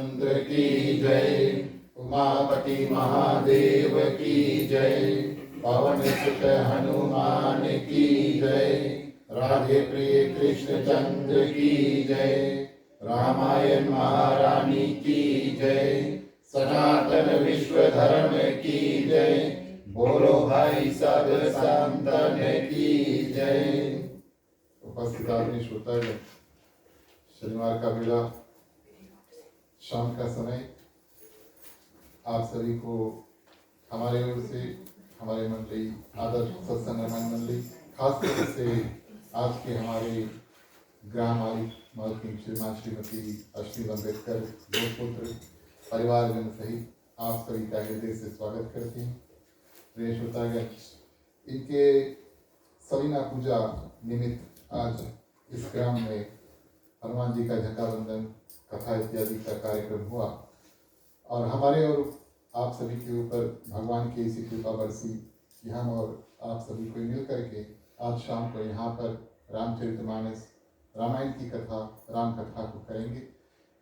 रामचंद्र की जय। उमापति महादेव की जय। पवन सुत हनुमान की जय। राधे प्रिय कृष्ण चंद्र की जय। रामायण महारानी की जय। सनातन विश्व धर्म की जय। बोलो भाई सब संतन की जय। उपस्थित आदमी श्रोतागण, शनिवार का बेला, शाम का समय, आप सभी को हमारे ओर से, हमारे मंडली आदर्श सत्संग मंडली, खासतौर से आज के हमारे ग्राम आयुक्त मालकिन श्रीमान श्रीमती अश्विनी अम्बेडकर गोपुत्र परिवारजन सहित आप सभी का हृदय से स्वागत करते हैं। प्रिय श्रोतागण, इनके सलीना पूजा निमित्त आज इस ग्राम में हनुमान जी का झंडा वंदन, कथा इत्यादि का कार्यक्रम हुआ और हमारे और आप सभी के ऊपर भगवान की ऐसी कृपा बरसी कि हम और आप सभी को मिल करके आज शाम को यहाँ पर रामचरितमानस, रामायण की कथा, राम कथा को करेंगे।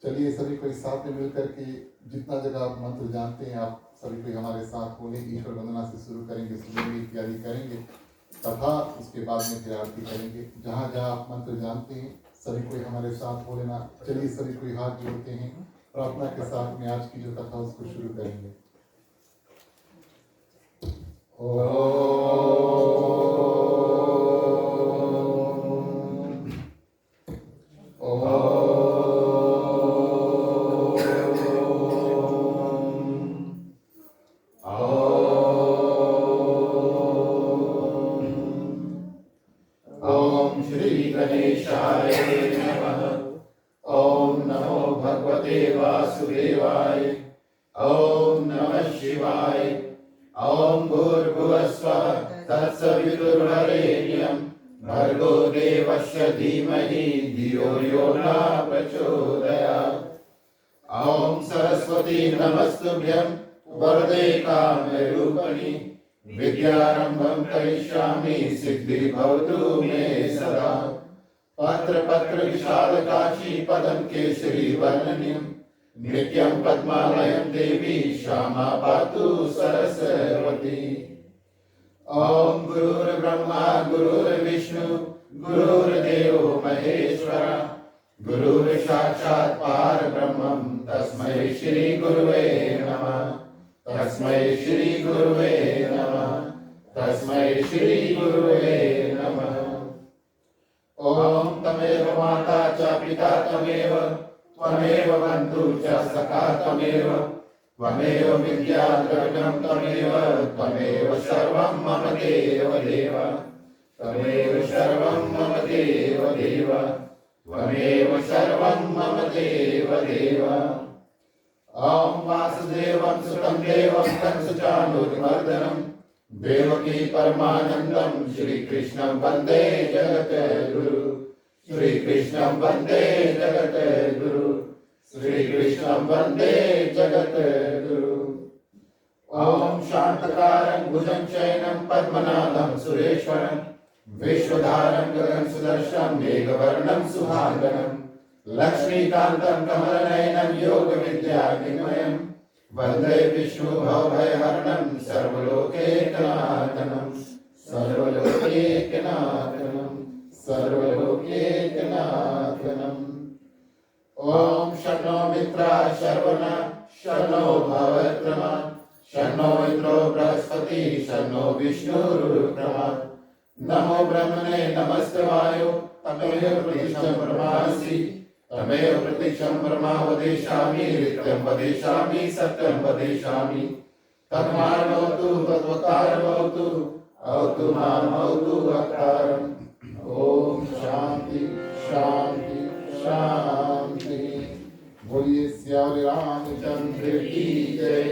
चलिए सभी को इस साथ में मिल करके जितना जगह आप मंत्र जानते हैं आप सभी को हमारे साथ बोले। ईश्वर वंदना से शुरू करेंगे, सुनेंगे, इत्यादि करेंगे तथा उसके बाद में फिर आरती करेंगे। जहाँ जहाँ आप मंत्र जानते हैं सभी कोई हमारे साथ बोलेना। चलिए सभी कोई हाथ जोड़ते हैं, प्रार्थना के साथ में आज की जो कथा उसको शुरू करेंगे। ओम श्री गणेशाय नमः। ओम नमो भगवते वासुदेवाय। ओम नमः शिवाय। ओम भूर्भुवस्वः तत्सवितुर्वरेण्यं भर्गो देवस्य धीमहि धियो यो न प्रचोदयात्। ओम सरस्वती नमस्तुभ्यं वरदे कामरूपिणि विद्यारंभं करिष्यामि सिद्धिर्भवतु मे सदा। पत्र पत्र विशालकाशी पदं केसरी वर्णनिं नित्यं पद्मालयं देवी श्यामा पातु सरस्वती। ओम गुरुर्ब्रह्मा गुरुर्विष्णु गुरुर्देवो महेश्वर गुरुर्साक्षात् परब्रह्मं तस्मै श्री गुरुवे नमः। तस्मै श्री गुरुवे नमः। तस्मै श्री गुरुवे नमः। ओम तमेव माता च पिता तमेव त्वमेव बन्धु च सखा तमेव त्वमेव विद्या द्रविणं तमेव त्वमेव सर्वं मम देव देव। त्वमेव सर्वं मम देव देव। त्वमेव सर्वं मम देव देव। ओम वासुदेवं सुतं देवं कंसचाणूरमर्दनं देवकी परमानंदं श्रीकृष्णं वन्दे जगद्गुरु। श्रीकृष्णं वन्दे जगद्गुरु। श्रीकृष्णं वन्दे जगद्गुरु। ओम शांतकारं भुजगशयनं पद्मनाभं सुरेश्वरं विश्वधारं गगनसदृशं मेघवर्णं सुहागनं लक्ष्मीकान्तं कमलनयनं योगविद्यानिमयं वन्दे विष्णु भवभयहरणं सर्वलोकैकनाथनं। सर्वलोकैकनाथनं सर्वलोकैकनाथनं। ओम शन्नो मित्राः शर्वणः शन्नो भवत्रमा शन्नो इंद्रो बृहस्पति शन्नो विष्णुरुक्रमः। नमो ब्रह्मणे नमस्ते वायो तमेव प्रतीक्षं ब्रह्मासि तमेव प्रतीक्षं ब्रह्मा वदिष्यामि नित्यं वदिष्यामि सत्यं वदिष्यामि। तन्मार्गवतु तद्वक्तारमवतु अवतु मामवतु वक्तारम्। ओम शांति शांति शांति। बोलिए श्याम रामचंद्र की जय।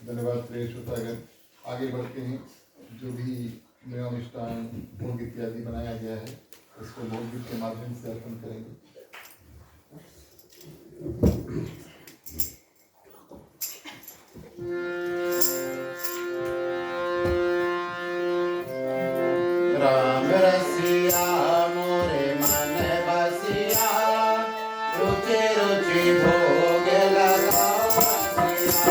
धन्यवाद प्रिय श्रोतागण। आगे बढ़ते हैं। जो भी नियम अनुष्ठान भोग इत्यादि बनाया गया है उसको भोग गीत के माध्यम से अर्पण करेंगे। राम रसिया मोरे मन बसिया रुचि रुचि भोग लगाओ रसिया।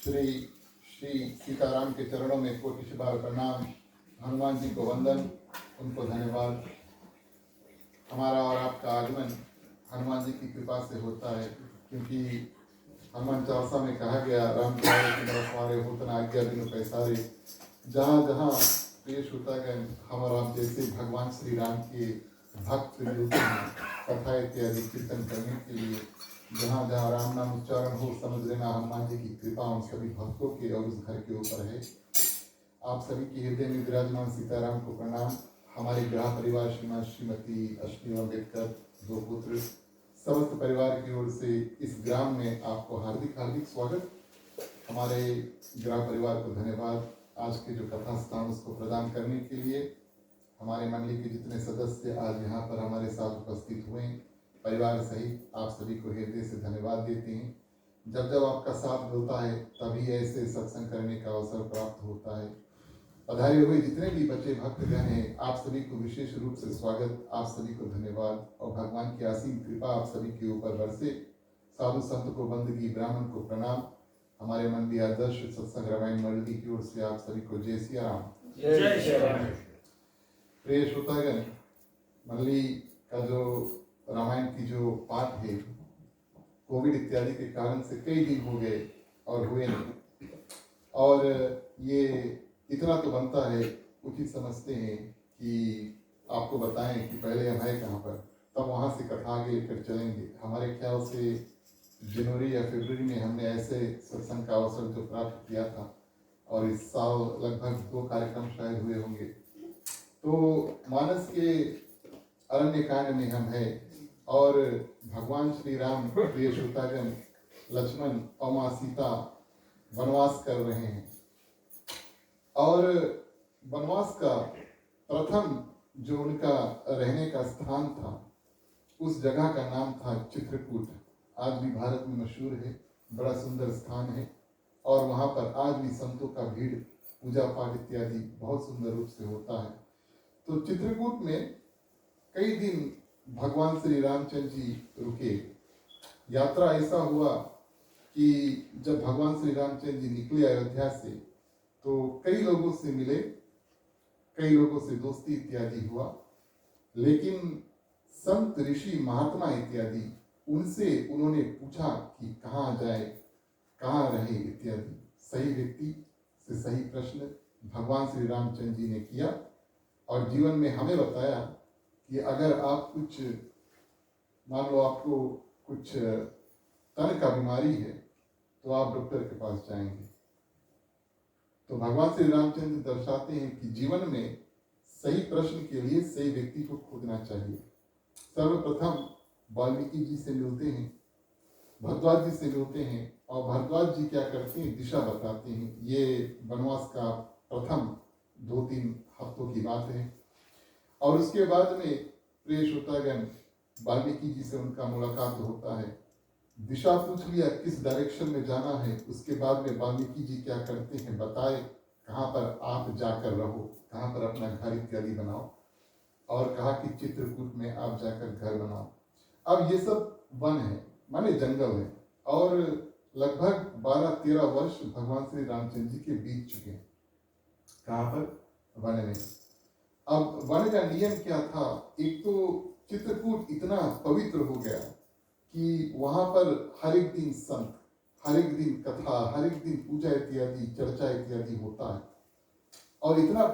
श्री श्री सीताराम के चरणों में कोटि बार प्रणाम। हनुमान जी को वंदन, उनको धन्यवाद। हमारा और आपका आगमन हनुमान जी की कृपा से होता है, क्योंकि हनुमान चालीसा में कहा गया, राम हमारे होतन आज्ञा बिनु पैसारे। जहाँ जहाँ पेश होता गए हमारा जैसे भगवान श्री राम के भक्त मिलते हैं कथा इत्यादि कीर्तन करने के लिए, जहाँ जहाँ राम नाम उच्चारण हो, समझ लेना हनुमान जी की कृपा उन सभी भक्तों के और उस घर के ऊपर है। आप सभी के हृदय में विराजमान सीताराम को प्रणाम। हमारे ग्राह परिवार श्रीमान श्रीमती अश्विनी अम्बेडकर, दो पुत्र, समस्त परिवार की ओर से इस ग्राम में आपको हार्दिक हार्दिक स्वागत। हमारे ग्राह परिवार को धन्यवाद आज के जो कथा स्थान उसको प्रदान करने के लिए। हमारे मंडली के जितने सदस्य आज यहाँ पर हमारे साथ उपस्थित हुए, परिवार सहित आप सभी को हृदय से धन्यवाद देते हैं। जब जब आपका साथ मिलता है तभी ऐसे सत्संग करने का अवसर प्राप्त होता है। पधारे हुए जितने भी बच्चे भक्तगण हैं, आप सभी को विशेष रूप से स्वागत, आप सभी को धन्यवाद और भगवान की असीम कृपा आप सभी के ऊपर बरसे। साधु संत को बंदगी, ब्राह्मण को प्रणाम। हमारे मंदिर आदर्श सत्संग रामायण मंडली की ओर से आप सभी को जय सिया राम। जय श्री राम। प्रिय श्रोतागण, मंडली का जो रामायण की जो पाठ है, कोविड इत्यादि के कारण से कई दिन हो गए और हुए नहीं, और ये इतना तो बनता है, उचित समझते हैं कि आपको बताएं कि पहले हम हैं कहाँ पर, तब वहाँ से कथा आगे लेकर चलेंगे। हमारे ख्याल से जनवरी या फरवरी में हमने ऐसे सत्संग का अवसर जो प्राप्त किया था, और इस साल लगभग 2 कार्यक्रम शायद हुए होंगे। तो मानस के अरण्य कांड में हम हैं और भगवान श्री राम, प्रिय श्रोतागण, लक्ष्मण और माँ सीता वनवास कर रहे हैं। और वनवास का प्रथम जो उनका रहने का स्थान था, उस जगह का नाम था चित्रकूट। आज भी भारत में मशहूर है, बड़ा सुंदर स्थान है, और वहाँ पर आज भी संतों का भीड़, पूजा पाठ इत्यादि बहुत सुंदर रूप से होता है। तो चित्रकूट में कई दिन भगवान श्री रामचंद्र जी रुके। यात्रा ऐसा हुआ कि जब भगवान श्री रामचंद्र जी निकले अयोध्या से, तो कई लोगों से मिले, कई लोगों से दोस्ती इत्यादि हुआ, लेकिन संत ऋषि महात्मा इत्यादि उनसे उन्होंने पूछा कि कहाँ जाए, कहाँ रहे इत्यादि। सही व्यक्ति से सही प्रश्न भगवान श्री रामचंद्र जी ने किया और जीवन में हमें बताया कि अगर आप कुछ, मान लो आपको कुछ तन का बीमारी है तो आप डॉक्टर के पास जाएंगे। तो भगवान श्री रामचंद्र दर्शाते हैं कि जीवन में सही प्रश्न के लिए सही व्यक्ति को खोजना चाहिए। सर्वप्रथम वाल्मीकि जी से मिलते हैं, भरद्वाज जी से मिलते हैं, और भरद्वाज जी क्या करते हैं, दिशा बताते हैं। ये वनवास का प्रथम 2-3 हफ्तों की बात है। और उसके बाद में प्रिय श्रोतागण, वाल्मीकि जी से उनका मुलाकात होता है, दिशा पूछ लिया किस डायरेक्शन में जाना है। उसके बाद में वाल्मीकि जी क्या करते हैं, बताए कहाँ पर आप जाकर रहो, कहाँ पर अपना घर इत्यादि बनाओ, और कहा कि चित्रकूट में आप जाकर घर बनाओ। अब ये सब वन है, माने जंगल है, और लगभग 12-13 वर्ष भगवान श्री रामचंद्र जी के बीत चुके हैं। कहाँ पर? वन में। अब वन का नियम क्या था, एक तो चित्रकूट इतना पवित्र हो गया कि वहां पर हर एक दिन संत, हर एक दिन कथा, हर एक दिन पूजा इत्यादि, चर्चा इत्यादि होता है, और इतना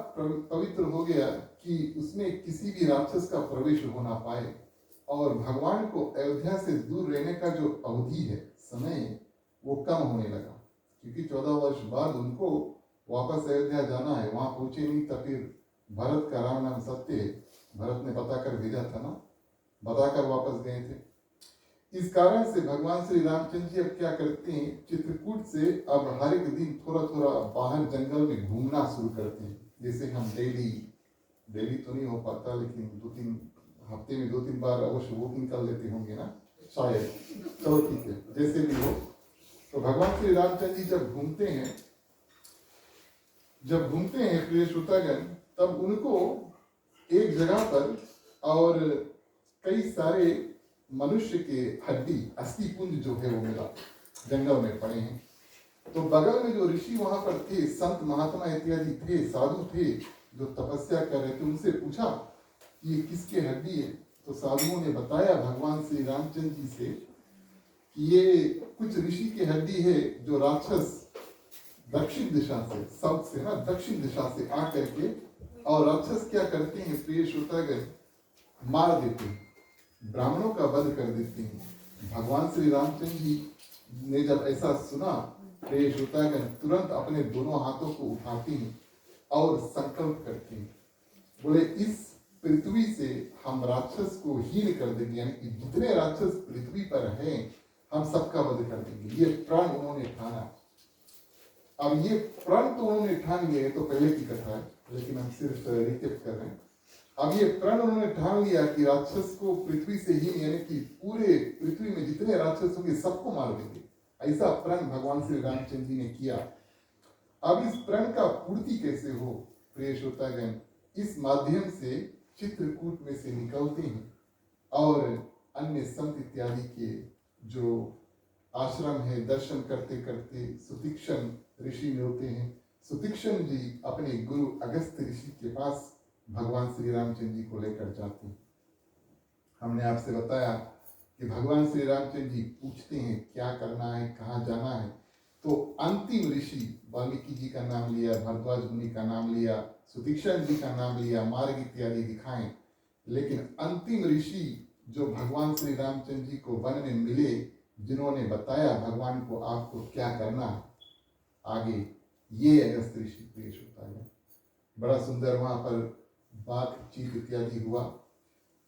पवित्र हो गया कि उसमें किसी भी राक्षस का प्रवेश हो ना पाए। और भगवान को अयोध्या से दूर रहने का जो अवधि है, समय, वो कम होने लगा, क्योंकि 14 वर्ष बाद उनको वापस अयोध्या जाना है। वहां पहुंचे नहीं तो फिर भरत का राम नाम सत्य है, भरत ने बताकर भेजा था ना, बताकर वापस गए थे। इस कारण से भगवान श्री रामचंद्र जी अब क्या करते हैं, चित्रकूट से अब हर एक दिन थोड़ा थोड़ा बाहर जंगल में घूमना शुरू करते हैं। जैसे हम डेली तो नहीं हो पाता, लेकिन 2-3 हफ्ते में 2-3 बार अवश्य वॉकिंग कर लेते होंगे ना, शायद। चलो ठीक है, जैसे भी हो। तो भगवान श्री रामचंद्र जी जब घूमते हैं प्रिय श्रोतागण, तब उनको एक जगह पर और कई सारे मनुष्य के हड्डी, अस्थि पुंज जो है वो मिला, जंगल में पड़े हैं। तो बगल में जो ऋषि वहां पर थे, संत महात्मा इत्यादि थे, साधु थे जो तपस्या कर रहे थे, उनसे पूछा ये किसके हड्डी है। तो साधुओं ने बताया भगवान श्री रामचंद्र जी से कि ये कुछ ऋषि की हड्डी है जो राक्षस दक्षिण दिशा से, साउथ से ना, दक्षिण दिशा से आकर के, और राक्षस क्या करते हैं प्रिय श्रोतागण, मार देते हैं, ब्राह्मणों का वध कर देते हैं। भगवान श्री रामचंद्र जी ने जब ऐसा सुना, प्रिय श्रोतागण, तुरंत अपने दोनों हाथों को उठाते हैं और संकल्प करते हैं, बोले इस पृथ्वी से हम राक्षस को हीन कर देंगे, यानी कि जितने राक्षस पृथ्वी पर हैं हम सबका वध कर देंगे। ये प्रण उन्होंने ठाना। अब ये प्रण तो उन्होंने ठान लिया, तो पहले की कथा है, लेकिन हम सिर्फ रिकेप कर रहे हैं। अब ये प्रण उन्होंने ठान लिया कि राक्षस को पृथ्वी से ही, यानी कि पूरे पृथ्वी में जितने राक्षस होंगे सबको मार देंगे। ऐसा प्रण भगवान श्री रामचंद्र जी ने किया। अब इस प्रण का पूर्ति कैसे हो प्रिय श्रोतागण, इस माध्यम से चित्रकूट में से निकलते हैं और अन्य संत इत्यादि के जो आश्रम है, दर्शन करते करते सुतीक्षण ऋषि मिलते हैं। सुतीक्षण जी अपने गुरु अगस्त्य ऋषि के पास भगवान श्री रामचंद्र जी को लेकर जाते हैं। हमने आपसे बताया कि भगवान श्री रामचंद्र जी पूछते हैं क्या करना है, कहाँ जाना है। तो अंतिम ऋषि वाल्मीकि जी का नाम लिया, भरद्वाज मुनि का नाम लिया, सुतीक्षण जी का नाम लिया, मार्ग इत्यादि दिखाएं, लेकिन अंतिम ऋषि जो भगवान श्री रामचंद्र जी को वन में मिले, जिन्होंने बताया भगवान को आपको क्या करना है आगे, ये अगस्त ऋषि पेश होता है। बड़ा सुंदर वहां पर बातचीत इत्यादि हुआ,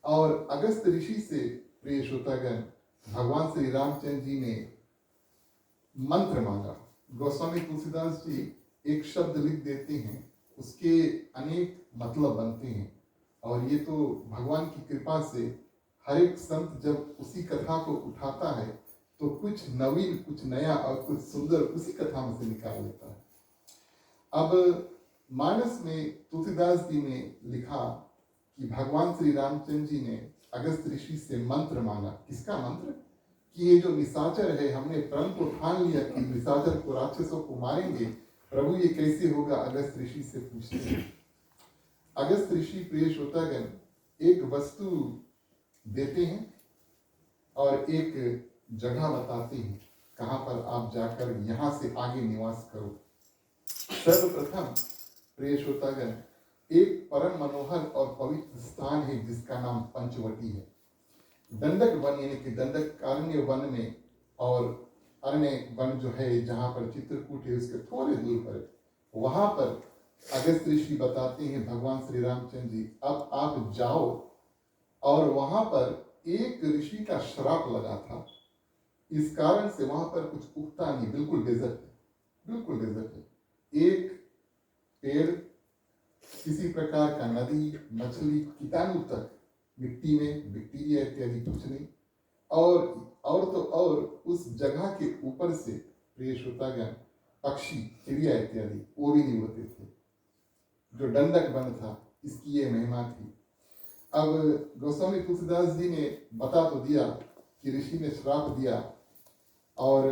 और अगस्त ऋषि से प्रिय श्रोतागण भगवान श्री रामचंद्र जी ने मंत्र मांगा। गोस्वामी तुलसीदास जी एक शब्द लिख देते हैं, उसके अनेक मतलब बनते हैं, और ये तो भगवान की कृपा से हर एक संत जब उसी कथा को उठाता है तो कुछ नवीन, कुछ नया और कुछ सुंदर उसी कथा में से निकाल लेता है। अब मानस में तुलसीदास जी ने लिखा कि भगवान श्री रामचंद्र जी ने अगस्त ऋषि से मंत्र मांगा। किसका मंत्र? कि ये जो निशाचर है, हमने प्रण को ठान लिया कि निशाचर को, राक्षसों को मारेंगे, प्रभु ये कैसे होगा? अगस्त ऋषि से पूछते हैं। अगस्त ऋषि प्रिय श्रोतागण एक वस्तु देते हैं और एक जगह बताते हैं कहाँ पर आप जाकर यहाँ से आगे निवास करो। सर्वप्रथम प्रिय श्रोतागण एक परम मनोहर और पवित्र स्थान है जिसका नाम पंचवटी है। दंडक वन यानी कि दंडकारण्य वन में और अरण्य वन जो है जहाँ पर चित्रकूट है उसके थोड़े दूर पर, वहां पर अगस्त ऋषि बताते हैं भगवान श्री रामचंद्र जी अब आप जाओ, और वहां पर एक ऋषि का श्राप लगा था, इस कारण से वहां पर कुछ उगता नहीं, बिल्कुल डेजर्ट है, बिल्कुल डेजर्ट है। एक पेड़, किसी प्रकार का नदी, मछली, कीटाणु तक मिट्टी में, बैक्टीरिया इत्यादि कुछ नहीं। और तो और उस जगह के ऊपर से प्रिय श्रोतागण पक्षी, चिड़िया इत्यादि वो भी नहीं होते थे। जो दंडक वन था इसकी ये महिमा थी। अब गोस्वामी तुलसीदास जी ने बता तो दिया कि ऋषि ने श्राप दिया, और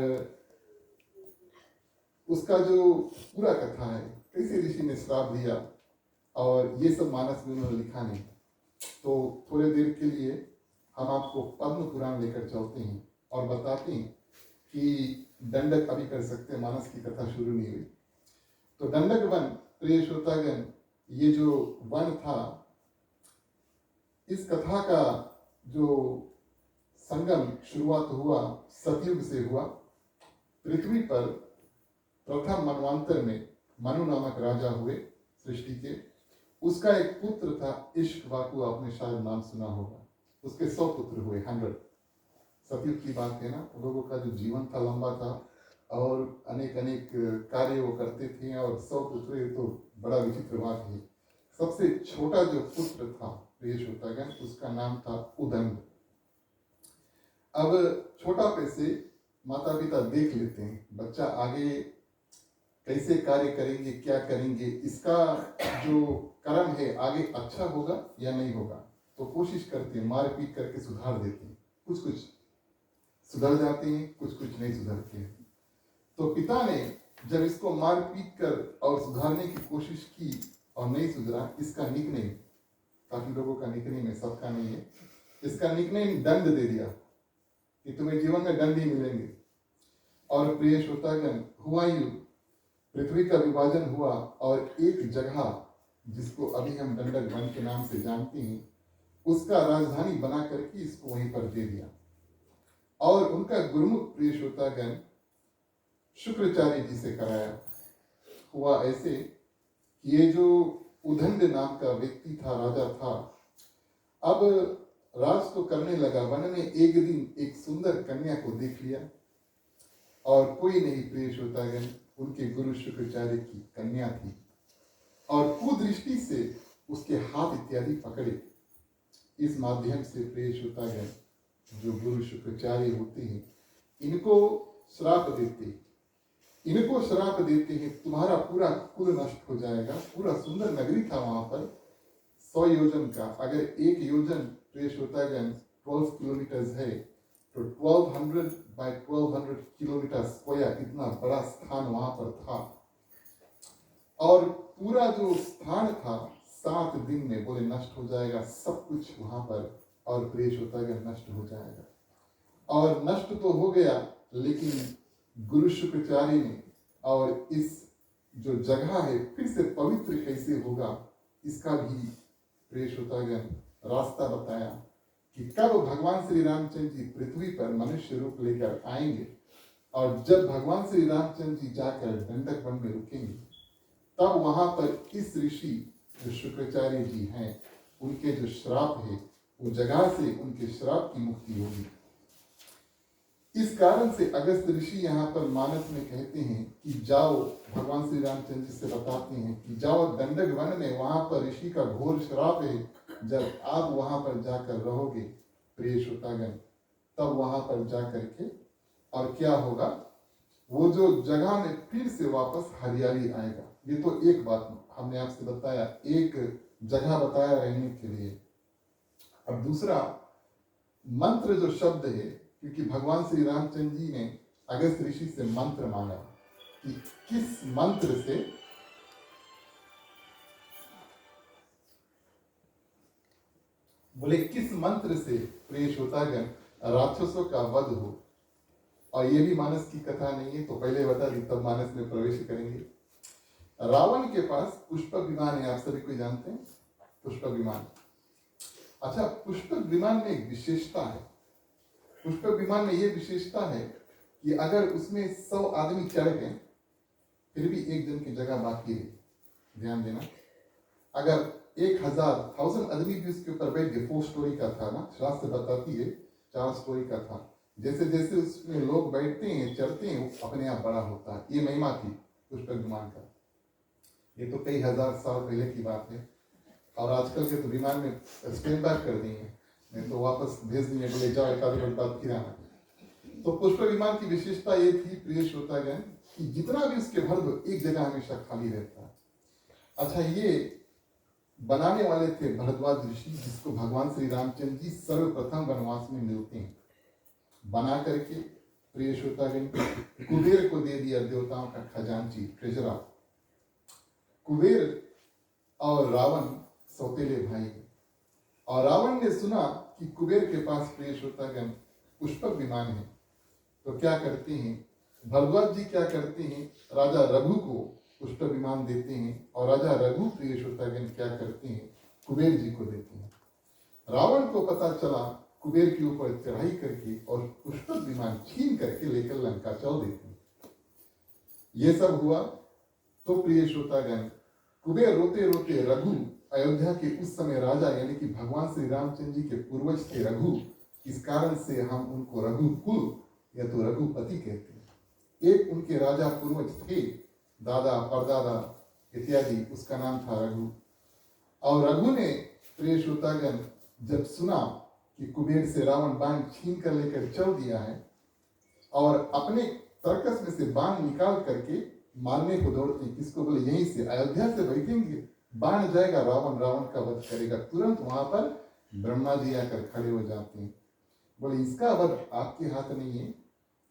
उसका जो पूरा कथा है कैसे ऋषि ने श्राप दिया और ये सब मानस में उन्होंने लिखा नहीं। तो थोड़े देर के लिए हम आपको पद्म पुराण लेकर चलते हैं और बताते हैं कि दंडक अभी कर सकते हैं, मानस की कथा शुरू नहीं हुई। तो दंडक वन, प्रिय श्रोतागण, ये जो वन था, इस कथा का जो संगम शुरुआत हुआ सतयुग से हुआ। पृथ्वी पर प्रथम मनवांतर में मनु नामक राजा हुए सृष्टि के। उसका एक पुत्र था इश्कवाकु, आपने शायद नाम सुना होगा। उसके 100 पुत्र हुए, 100। सतयुग की बात है ना, लोगों का जो जीवन था लंबा था और अनेक अनेक कार्य वो करते थे, और 100 पुत्र तो बड़ा विचित्र बात है। सबसे छोटा जो पुत्र था प्रिय श्रोतागण, उसका नाम था उदंड। अब छोटा पैसे माता पिता देख लेते हैं, बच्चा आगे कैसे कार्य करेंगे, क्या करेंगे, इसका जो कर्म है आगे अच्छा होगा या नहीं होगा, तो कोशिश करते हैं, मार पीट करके सुधार देते हैं। कुछ कुछ सुधर जाते हैं, कुछ कुछ नहीं सुधरते हैं। तो पिता ने जब इसको मार पीट कर और सुधारने की कोशिश की और नहीं सुधरा, इसका निकनेम, काफी लोगों का निकनेम है, सबका नहीं है, इसका निकनेम दंड दे दिया कि तुम्हें जीवन में दंड ही मिलेंगे। और प्रिय श्रोतागण, हुआ यूं, पृथ्वी का विभाजन हुआ और एक जगह जिसको अभी हम दंडक वन के नाम से जानते हैं, उसका राजधानी बना करके इसको वहीं पर दे दिया। और उनका गुरुमुख प्रिय श्रोतागण शुक्राचार्य जी से कराया। हुआ ऐसे कि ये जो उदंड नाम का व्यक्ति था, राजा था, अब राज तो करने लगा, वन में एक दिन एक सुंदर कन्या को देख लिया, और कोई नहीं प्रिय श्रोतागण, उनके गुरु शुक्राचार्य की कन्या थी, और कुदृष्टि से उसके हाथ इत्यादि पकड़े। इस माध्यम से प्रिय श्रोतागण, जो गुरु शुक्राचार्य होते हैं, इनको श्राप देते हैं, तुम्हारा पूरा कुल नष्ट हो जाएगा। पूरा सुंदर नगरी था वहां पर, 100 योजन का, अगर एक योजन प्रिय श्रोतागण 12 किलोमीटर है, तो 1200 बाय 1200 किलोमीटर स्क्वायर, इतना बड़ा स्थान वहां पर था। और पूरा जो स्थान था 7 दिन में बोले नष्ट हो जाएगा सब कुछ वहां पर, और प्रिय श्रोतागण नष्ट हो जाएगा। और नष्ट तो हो गया, लेकिन गुरु शुक्राचार्य ने और इस जो जगह है फिर से पवित्र कैसे होगा, इसका भी प्रिय श्रोतागण रास्ता बताया कि कब भगवान श्री रामचंद्र जी पृथ्वी पर मनुष्य रूप लेकर आएंगे, और जब भगवान श्री रामचंद्र जी जाकर दंडक वन में रुकेंगे, तब वहां पर इस ऋषि जो शुक्राचार्य जी हैं, उनके जो श्राप है, वो जगह से उनके श्राप की मुक्ति होगी। इस कारण से अगस्त ऋषि यहाँ पर मानस में कहते हैं कि जाओ, भगवान श्री रामचंद्र जी से बताते हैं कि जाओ दंडक वन में, वहां पर ऋषि का घोर श्राप है, जब आप वहां पर जाकर रहोगे प्रिय श्रोतागण, तब वहां पर जाकर के और क्या होगा, वो जो जगह में फिर से वापस हरियाली आएगा। ये तो एक बात हमने आपसे बताया, एक जगह बताया रहने के लिए। अब दूसरा मंत्र जो शब्द है, क्योंकि भगवान श्री रामचंद्र जी ने अगस्त ऋषि से मंत्र मांगा कि किस मंत्र से प्रिय श्रोतागण राक्षसों का वध हो। और ये भी मानस की कथा नहीं है, तो पहले बता दी, तब मानस में प्रवेश करेंगे रावण के पास पुष्पक विमान है, आप सभी कोई जानते हैं पुष्पक विमान। अच्छा, पुष्पक विमान में एक विशेषता है। पुष्पक विमान में यह विशेषता है कि अगर उसमें 100 आदमी चढ़ गए फिर भी एक जन की जगह बाकी है। ध्यान देना, अगर 1000 आदमी भी उसके ऊपर बैठ गए, 4 स्टोरी का था ना, शास्त्र बताती है 4 स्टोरी का था। जैसे जैसे उसमें लोग बैठते हैं चढ़ते हैं वो अपने आप बड़ा होता है। ये महिमा थी पुष्पक विमान का। ये तो कई हजार साल पहले की बात है, और आजकल के तो विमान में स्टैंड बैक कर दिए, नहीं तो वापस भेज दिए, बोले जाओ एक आधी बात फिर आना। तो पुष्पक विमान की विशेषता ये थी प्रिय श्रोतागण कि जितना भी उसके भर दो एक जगह हमेशा खाली रहता है। अच्छा, ये बनाने वाले थे भरद्वाज ऋषि, जिसको भगवान श्री रामचंद्र जी सर्वप्रथम वनवास में मिलते हैं। बना करके प्रिय श्रोतागण कुबेर को दे दिया, देवताओं का खजांची ट्रेजरा। कुबेर और रावण सौतेले भाई, और रावण ने सुना कि कुबेर के पास प्रिय श्रोतागण पुष्पक विमान है, तो क्या करते हैं भरद्वाज जी, क्या करते हैं राजा रघु को पुष्पक विमान देते हैं, और राजा रघु प्रिय श्रोतागण क्या करते हैं कुबेर जी को देते हैं। रावण को पता चला, कुबेर के ऊपर चढ़ाई करके और पुष्पक विमान छीन करके लेकर लंका चल देते हैं। ये सब हुआ तो प्रिय श्रोतागण कुबेर रोते रोते रघु, अयोध्या के उस समय राजा यानी कि भगवान श्री रामचंद्र जी के पूर्वज थे रघु, इस कारण से हम उनको रघुकुल या तो रघुपति कहते हैं। एक उनके राजा पूर्वज थे, दादा परदादा इत्यादि, उसका नाम था रघु। और रघु ने प्रिय श्रोतागण जब सुना कि कुबेर से रावण बाण छीन कर लेकर चल दिया है, और अपने तर्कस में से बाण निकाल करके मारने को दौड़ते, किसको बोले यहीं से अयोध्या से बैठेंगे, बाण जाएगा रावण, रावण का वध करेगा। तुरंत वहां पर ब्रह्मा जी आकर खड़े हो जाते हैं, बोले इसका वध आपके हाथ नहीं है,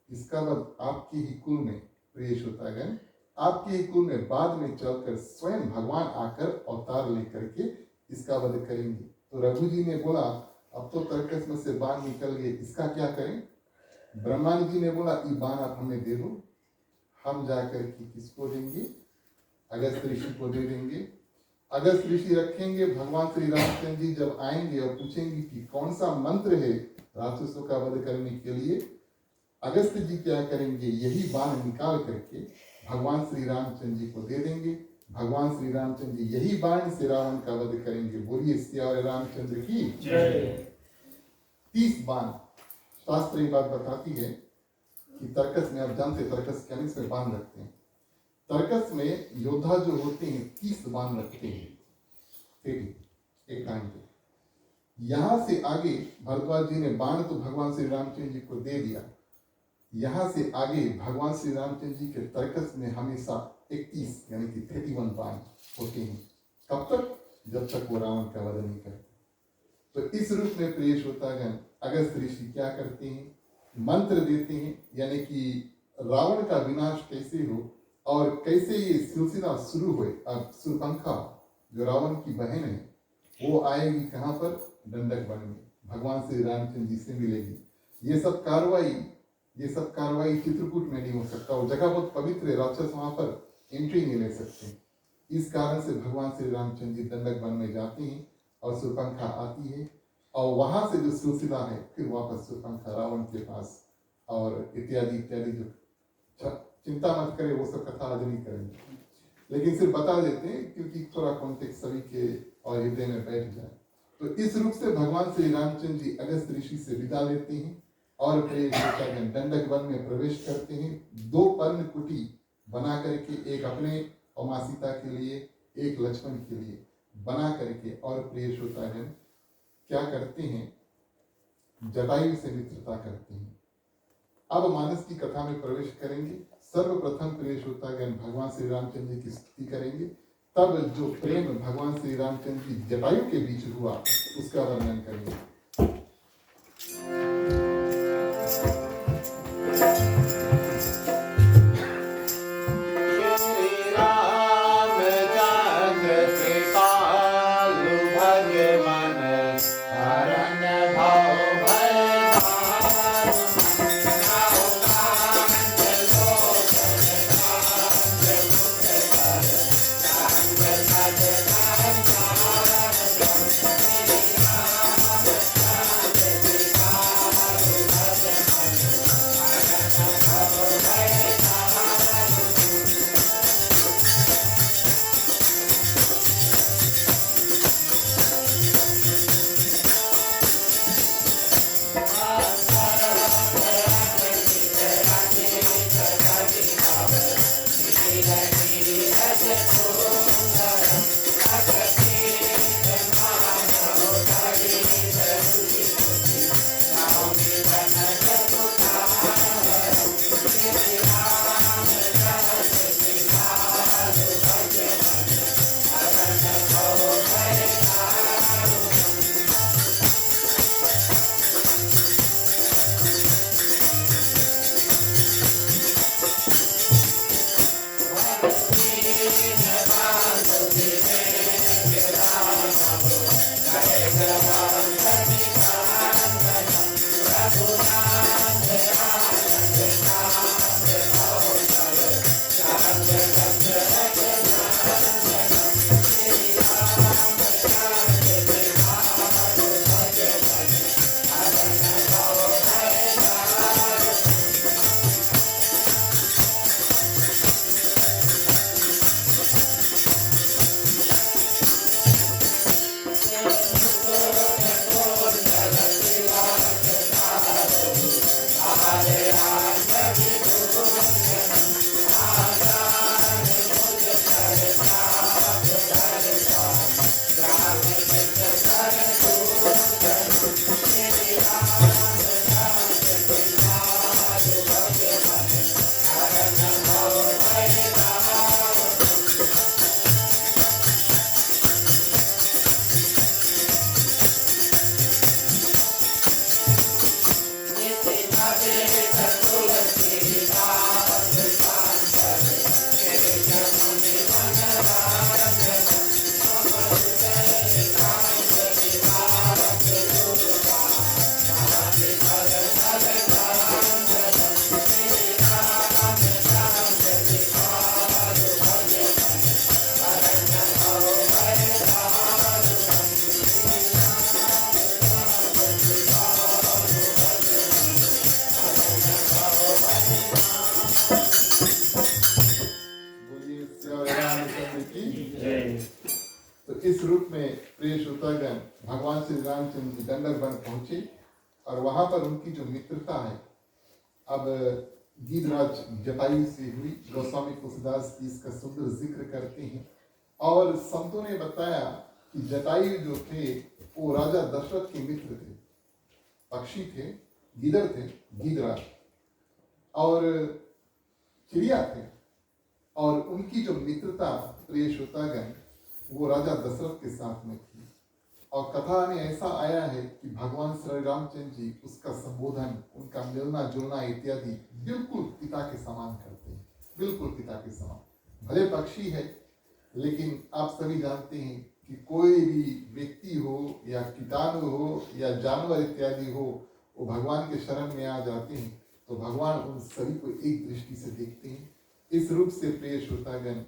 इसका वध आपके ही कुल में प्रिय श्रोतागण, आपके ही कुल में बाद में चलकर स्वयं भगवान आकर अवतार लेकर के इसका वध करेंगे। तो रघु जी ने बोला अब तो तर्कस में से बाण निकल गए, इसका क्या करें। ब्रह्मा जी ने बोला ये बाण आप हमें दे दो, हम जाकर के किसको देंगे, अगस्त ऋषि को दे देंगे। अगस्त ऋषि रखेंगे, भगवान श्री रामचंद्र जी जब आएंगे और पूछेंगे कि कौन सा मंत्र है राक्षसों का वध करने के लिए, अगस्त जी क्या करेंगे, यही बाण निकाल करके भगवान श्री रामचंद्र जी को दे देंगे। भगवान श्री रामचंद्र जी यही बाण से रावण का वध करेंगे। बोलिए सियावर रामचंद्र की जय। 30 बाण, शास्त्र ये बात बताती है कि तर्कस में, आप जानते तर्कस क्या इसमें बाण रखते हैं, तर्कस में योद्धा जो होते हैं 30 बाण रखते हैं, ठीक एक टाइम पे। यहां से आगे भरद्वाज जी ने बाण तो भगवान श्री रामचंद्र जी को दे दिया, यहां से आगे भगवान श्री रामचंद्र जी के तर्कस में हमेशा 31 यानी कि 31 बाण होते हैं। कब तक, जब तक वो रावण का वध नहीं करते। तो इस रूप में प्रिय श्रोतागण अगस्त ऋषि क्या करते हैं, मंत्र देते हैं, यानी कि रावण का विनाश कैसे हो और कैसे ये सिलसिला शुरू हुए। अब शूर्पणखा जो रावण की बहन है वो आएगी कहाँ पर, दंडक वन में, भगवान श्री रामचंद्र जी से मिलेगी। ये सब कार्रवाई चित्रकूट में नहीं हो सकता, वो जगह बहुत पवित्र है, राक्षस वहां पर एंट्री नहीं ले सकते। इस कारण से भगवान श्री रामचंद्र जी दंडक वन में जाते हैं और शूर्पणखा आती है, और वहां से जो सिलसिला है फिर वापस शूर्पणखा रावण के पास, और इत्यादि इत्यादि। जो चिंता मत करे, वो सब कथा आज नहीं करेंगे, लेकिन सिर्फ बता देते हैं क्योंकि थोड़ा कॉन्टेक्स्ट सभी के और हृदय में बैठ जाए। तो इस रूप से भगवान श्री रामचंद्र जी अगस्त ऋषि से विदा लेते हैं और दंडक वन में प्रवेश करते हैं। 2 पर्ण कुटी बना करके, एक अपने और मां सीता के लिए, एक लक्ष्मण के लिए बना करके, और प्रिय श्रोतागण क्या करते हैं, जटायु से मित्रता करते हैं। अब मानस की कथा में प्रवेश करेंगे। सर्वप्रथम प्रिय श्रोतागण भगवान श्री रामचंद्र जी की स्तुति करेंगे, तब जो प्रेम भगवान श्री रामचंद्र जी जटायु के बीच हुआ उसका वर्णन करेंगे। तो इस रूप में प्रिय श्रोतागण भगवान श्री रामचंद्र जी दंडक वन पहुंचे और वहां पर उनकी जो मित्रता है अब गीधराज जटायु से हुई। गोस्वामी तुलसीदास जी इसका सुंदर जिक्र करते हैं और संतों ने बताया कि जटायु जो थे वो राजा दशरथ के मित्र थे, पक्षी थे, गीदड़ थे, गीधराज और चिड़िया थे और उनकी जो मित्रता प्रिय श्रोतागण वो राजा दशरथ के साथ में थी। और कथा में ऐसा आया है कि भगवान श्री रामचंद्र जी उसका संबोधन, उनका मिलना जुलना इत्यादि बिल्कुल पिता के समान करते हैं, बिल्कुल पिता के समान। भले पक्षी है लेकिन आप सभी जानते हैं कि कोई भी व्यक्ति हो या कीटाणु हो या जानवर इत्यादि हो, वो भगवान के शरण में आ जाते हैं तो भगवान उन सभी को एक दृष्टि से देखते हैं। इस रूप से प्रिय श्रोतागण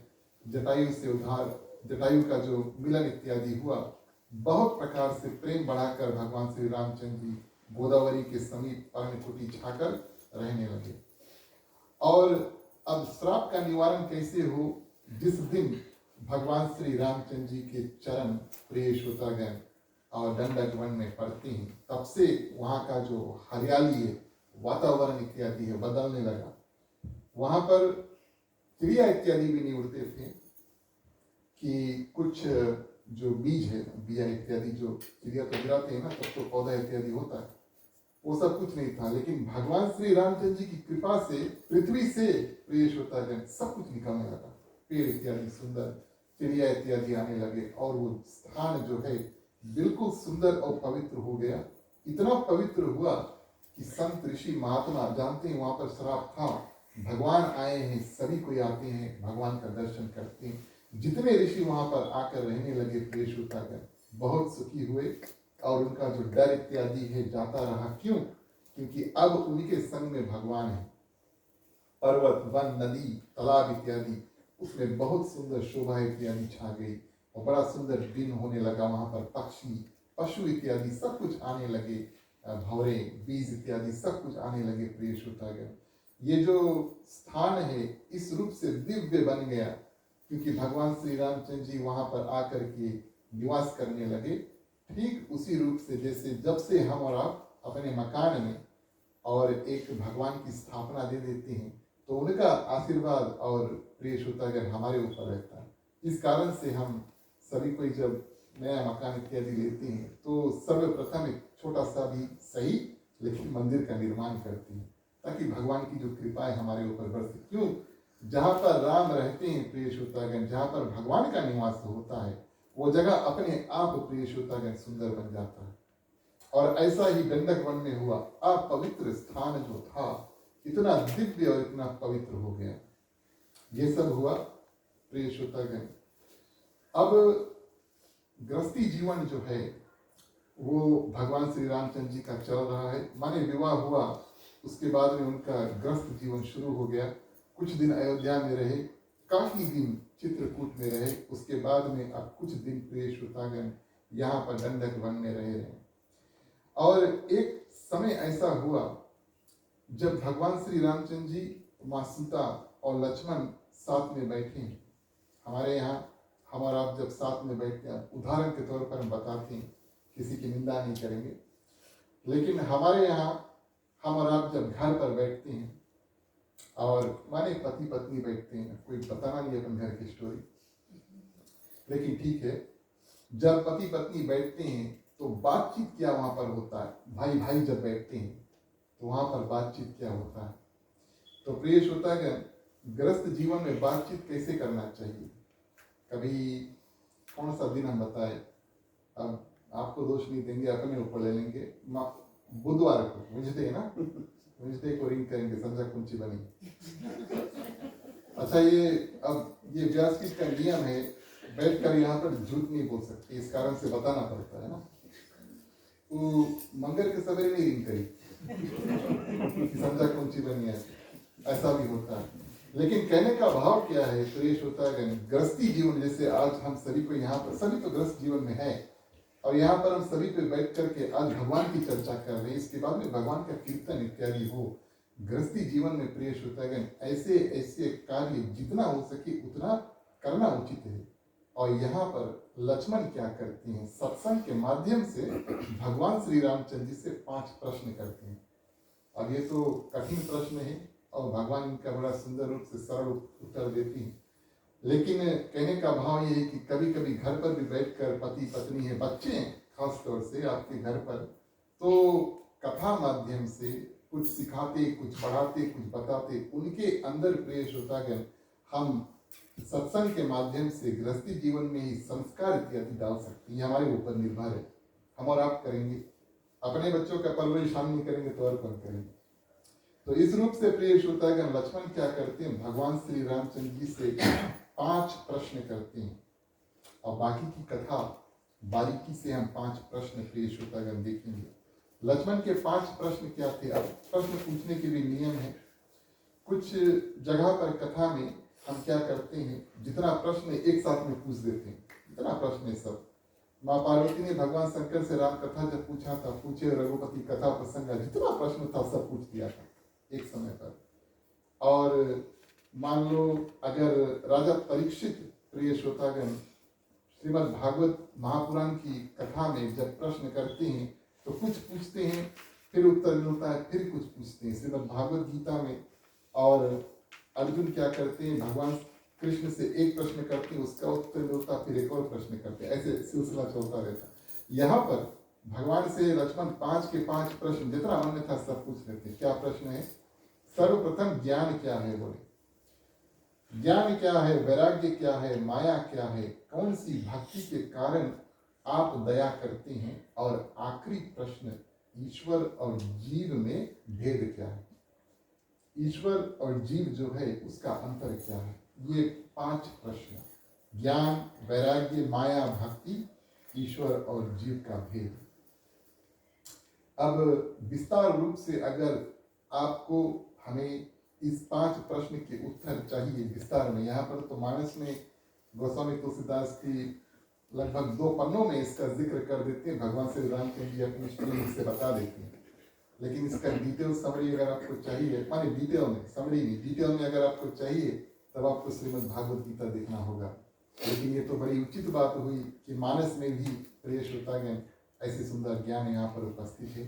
जटायु से उद्धार, जटायु का जो मिलन इत्यादि हुआ, बहुत प्रकार से प्रेम बढ़ाकर भगवान श्री रामचंद्र जी गोदावरी के समीप पर्णकुटी छाकर रहने लगे। और अब श्राप का निवारण कैसे हो, जिस दिन भगवान श्री रामचंद्र जी के चरण प्रिय श्रोतागण और दंडक वन में पड़ते हैं, तब से वहाँ का जो हरियाली है, वातावरण इत्यादि है, बदलने लगा। वहाँ पर चिड़िया इत्यादि भी नहीं उड़ते थे कि कुछ जो बीज है, बिया इत्यादि जो चिड़िया तो गिराते हैं ना, तब तो पौधा इत्यादि होता है, वो सब कुछ नहीं था। लेकिन भगवान श्री रामचंद्र जी की कृपा से पृथ्वी से प्रिय श्रोतागण सब कुछ निकलने लगा, पेड़ इत्यादि सुंदर, चिड़िया इत्यादि आने लगे और वो स्थान जो है बिल्कुल सुंदर और पवित्र हो गया। इतना पवित्र हुआ कि संत ऋषि महात्मा जानते हैं वहां पर श्राप था, भगवान आए हैं, सभी कोई आते हैं, भगवान का दर्शन करते हैं। जितने ऋषि वहां पर आकर रहने लगे प्रिय श्रोतागण बहुत सुखी हुए और उनका जो डर इत्यादि है जाता रहा। क्यों? क्योंकि अब उनके संग में भगवान है। पर्वत, वन, नदी, तालाब इत्यादि उसमें बहुत सुंदर शोभा इत्यादि छा गई और बड़ा सुंदर दिन होने लगा। वहां पर पक्षी, पशु इत्यादि सब कुछ आने लगे, भौरे, बीज इत्यादि सब कुछ आने लगे प्रिय श्रोतागण। ये जो स्थान है इस रूप से दिव्य बन गया क्योंकि भगवान श्री रामचंद्र जी वहां पर आकर के निवास करने लगे। ठीक उसी रूप से जैसे जब से हम और आप अपने मकान में और एक भगवान की स्थापना दे देते हैं तो उनका आशीर्वाद और प्रिय श्रोतागण हमारे ऊपर रहता है। इस कारण से हम सभी कोई जब नया मकान इत्यादि लेते हैं तो सर्वप्रथम एक छोटा सा भी सही लेकिन मंदिर का निर्माण करते हैं ताकि भगवान की जो कृपा है हमारे ऊपर बरसे। क्यों? जहाँ पर राम रहते हैं प्रिय श्रोतागण, जहाँ पर भगवान का निवास होता है वो जगह अपने आप प्रिय श्रोतागण सुंदर बन जाता है। और ऐसा ही दंडक वन में हुआ। अपवित्र स्थान जो था इतना दिव्य और इतना पवित्र हो गया। ये सब हुआ प्रिय श्रोतागण। अब गृहस्थी जीवन जो है वो भगवान श्री रामचंद्र जी का चल रहा है। माने विवाह हुआ, उसके बाद में उनका गृहस्थ जीवन शुरू हो गया। कुछ दिन अयोध्या में रहे, काफी दिन चित्रकूट में रहे, उसके बाद में अब कुछ दिन प्रिय श्रोतागण यहाँ पर दंडक वन में रहे। और एक समय ऐसा हुआ जब भगवान श्री रामचंद्र जी, माँ सीता और लक्ष्मण साथ में बैठे हैं। हमारे यहाँ हम और आप जब साथ में बैठते हैं, उदाहरण के तौर पर हम बताते हैं, किसी की निंदा नहीं करेंगे, लेकिन हमारे यहाँ हम और आप जब घर पर बैठते हैं और माने पति पत्नी बैठते हैं, कोई बताना नहीं अपन घर की स्टोरी, लेकिन ठीक है, जब पति पत्नी बैठते हैं तो बातचीत क्या वहां पर होता है। भाई भाई जब बैठते हैं तो वहां पर बातचीत क्या होता है। तो प्रिय श्रोतागण, गृहस्थ जीवन में बातचीत कैसे करना चाहिए। कभी कौन सा दिन हम बताए, अब आपको दोष नहीं देंगे, अपने ऊपर ले लेंगे। बुधवार को, वेंसडे ना, वेंसडे को रिंग करेंगे, समझा कुंची बनी। अच्छा, ये अब ये व्यासपीठ का नियम है, बैठकर यहाँ पर झूठ नहीं बोल सकते, इस कारण से बताना पड़ता है ना। वो मंगल के सवेरे नहीं रिंग करी समझा कुंची बनी है, ऐसा भी होता है। लेकिन कहने का भाव क्या है, प्रिय श्रोतागण, गृहस्थी जीवन जैसे आज हम सभी को यहाँ पर, सभी तो गृहस्थ जीवन में है और यहाँ पर हम सभी पे बैठ करके आज भगवान की चर्चा कर रहे हैं, इसके बाद में भगवान का कीर्तन इत्यादि हो। गृहस्थी जीवन में प्रिय श्रोतागण ऐसे ऐसे कार्य जितना हो सके उतना करना उचित है। और यहाँ पर लक्ष्मण क्या करते हैं, सत्संग के माध्यम से भगवान श्री रामचंद्र जी से 5 प्रश्न करते हैं। अब ये तो कठिन प्रश्न है और भगवान इनका बड़ा सुंदर रूप से सरल उत्तर देती हैं, लेकिन कहने का भाव ये है कि कभी कभी घर पर भी बैठकर पति पत्नी है, बच्चे हैं खास तौर से आपके घर पर, तो कथा माध्यम से कुछ सिखाते, कुछ पढ़ाते, कुछ बताते, उनके अंदर प्रिय श्रोतागण हम सत्संग के माध्यम से गृहस्थी जीवन में ही संस्कार इत्यादि डाल सकते हैं। हमारे ऊपर निर्भर है, हम और आप करेंगे। अपने बच्चों का परवरिश हम नहीं करेंगे तो और कौन करेंगे। तो इस रूप से प्रिय श्रोतागण, लक्ष्मण क्या करते हैं, भगवान श्री रामचंद्र जी से 5 प्रश्न करते हैं और बाकी की कथा बारीकी से हम 5 प्रश्न प्रिय श्रोतागण देखेंगे। लक्ष्मण के 5 प्रश्न क्या थे। अब प्रश्न पूछने के भी नियम है। कुछ जगह पर कथा में हम क्या करते हैं, जितना प्रश्न एक साथ में पूछ देते हैं, जितना प्रश्न है सब। माँ पार्वती ने भगवान शंकर से राम कथा जब पूछा था, पूछे रघुपति कथा प्रसंग, जितना प्रश्न था सब पूछ दिया था एक समय पर। और मान लो अगर राजा परीक्षित, प्रिय श्रोतागण, श्रीमद् भागवत महापुराण की कथा में जब प्रश्न करते हैं तो कुछ पूछते हैं, फिर उत्तर मिलता है, फिर कुछ पूछते हैं श्रीमद् भागवत गीता में। और अर्जुन क्या करते हैं, भगवान कृष्ण से एक प्रश्न करते हैं, उसका उत्तर मिलता, फिर एक और प्रश्न करते हैं, ऐसे सिलसिला चलता रहता। यहाँ पर भगवान से लक्ष्मण 5 के 5 प्रश्न जितना मन में था सब पूछ लेते। क्या प्रश्न है, सर्वप्रथम ज्ञान क्या है, बोले ज्ञान क्या है, वैराग्य क्या है, माया क्या है, कौन सी भक्ति के कारण आप दया करते हैं, और आखिरी प्रश्न, ईश्वर और जीव में भेद क्या है, ईश्वर और जीव जो है उसका अंतर क्या है। ये 5 प्रश्न, ज्ञान, वैराग्य, माया, भक्ति, ईश्वर और जीव का भेद। अब विस्तार रूप से अगर आपको हमें इस 5 प्रश्न के उत्तर चाहिए विस्तार में, यहाँ पर तो मानस में गोस्वामी तुलसीदास की लगभग 2 पन्नों में इसका जिक्र कर देते हैं, भगवान श्री रामचंद्र जी अपनी स्टोरी से बता देते हैं। लेकिन इसका डिटेल समरी अगर आपको चाहिए, माने डिटेल में, समरी नहीं, डिटेल में अगर आपको चाहिए तब आपको श्रीमद् भागवत गीता देखना होगा। लेकिन ये तो बड़ी उचित बात हुई कि मानस में भी प्रिय श्रोतागण ऐसे सुंदर ज्ञान यहाँ पर उपस्थित है।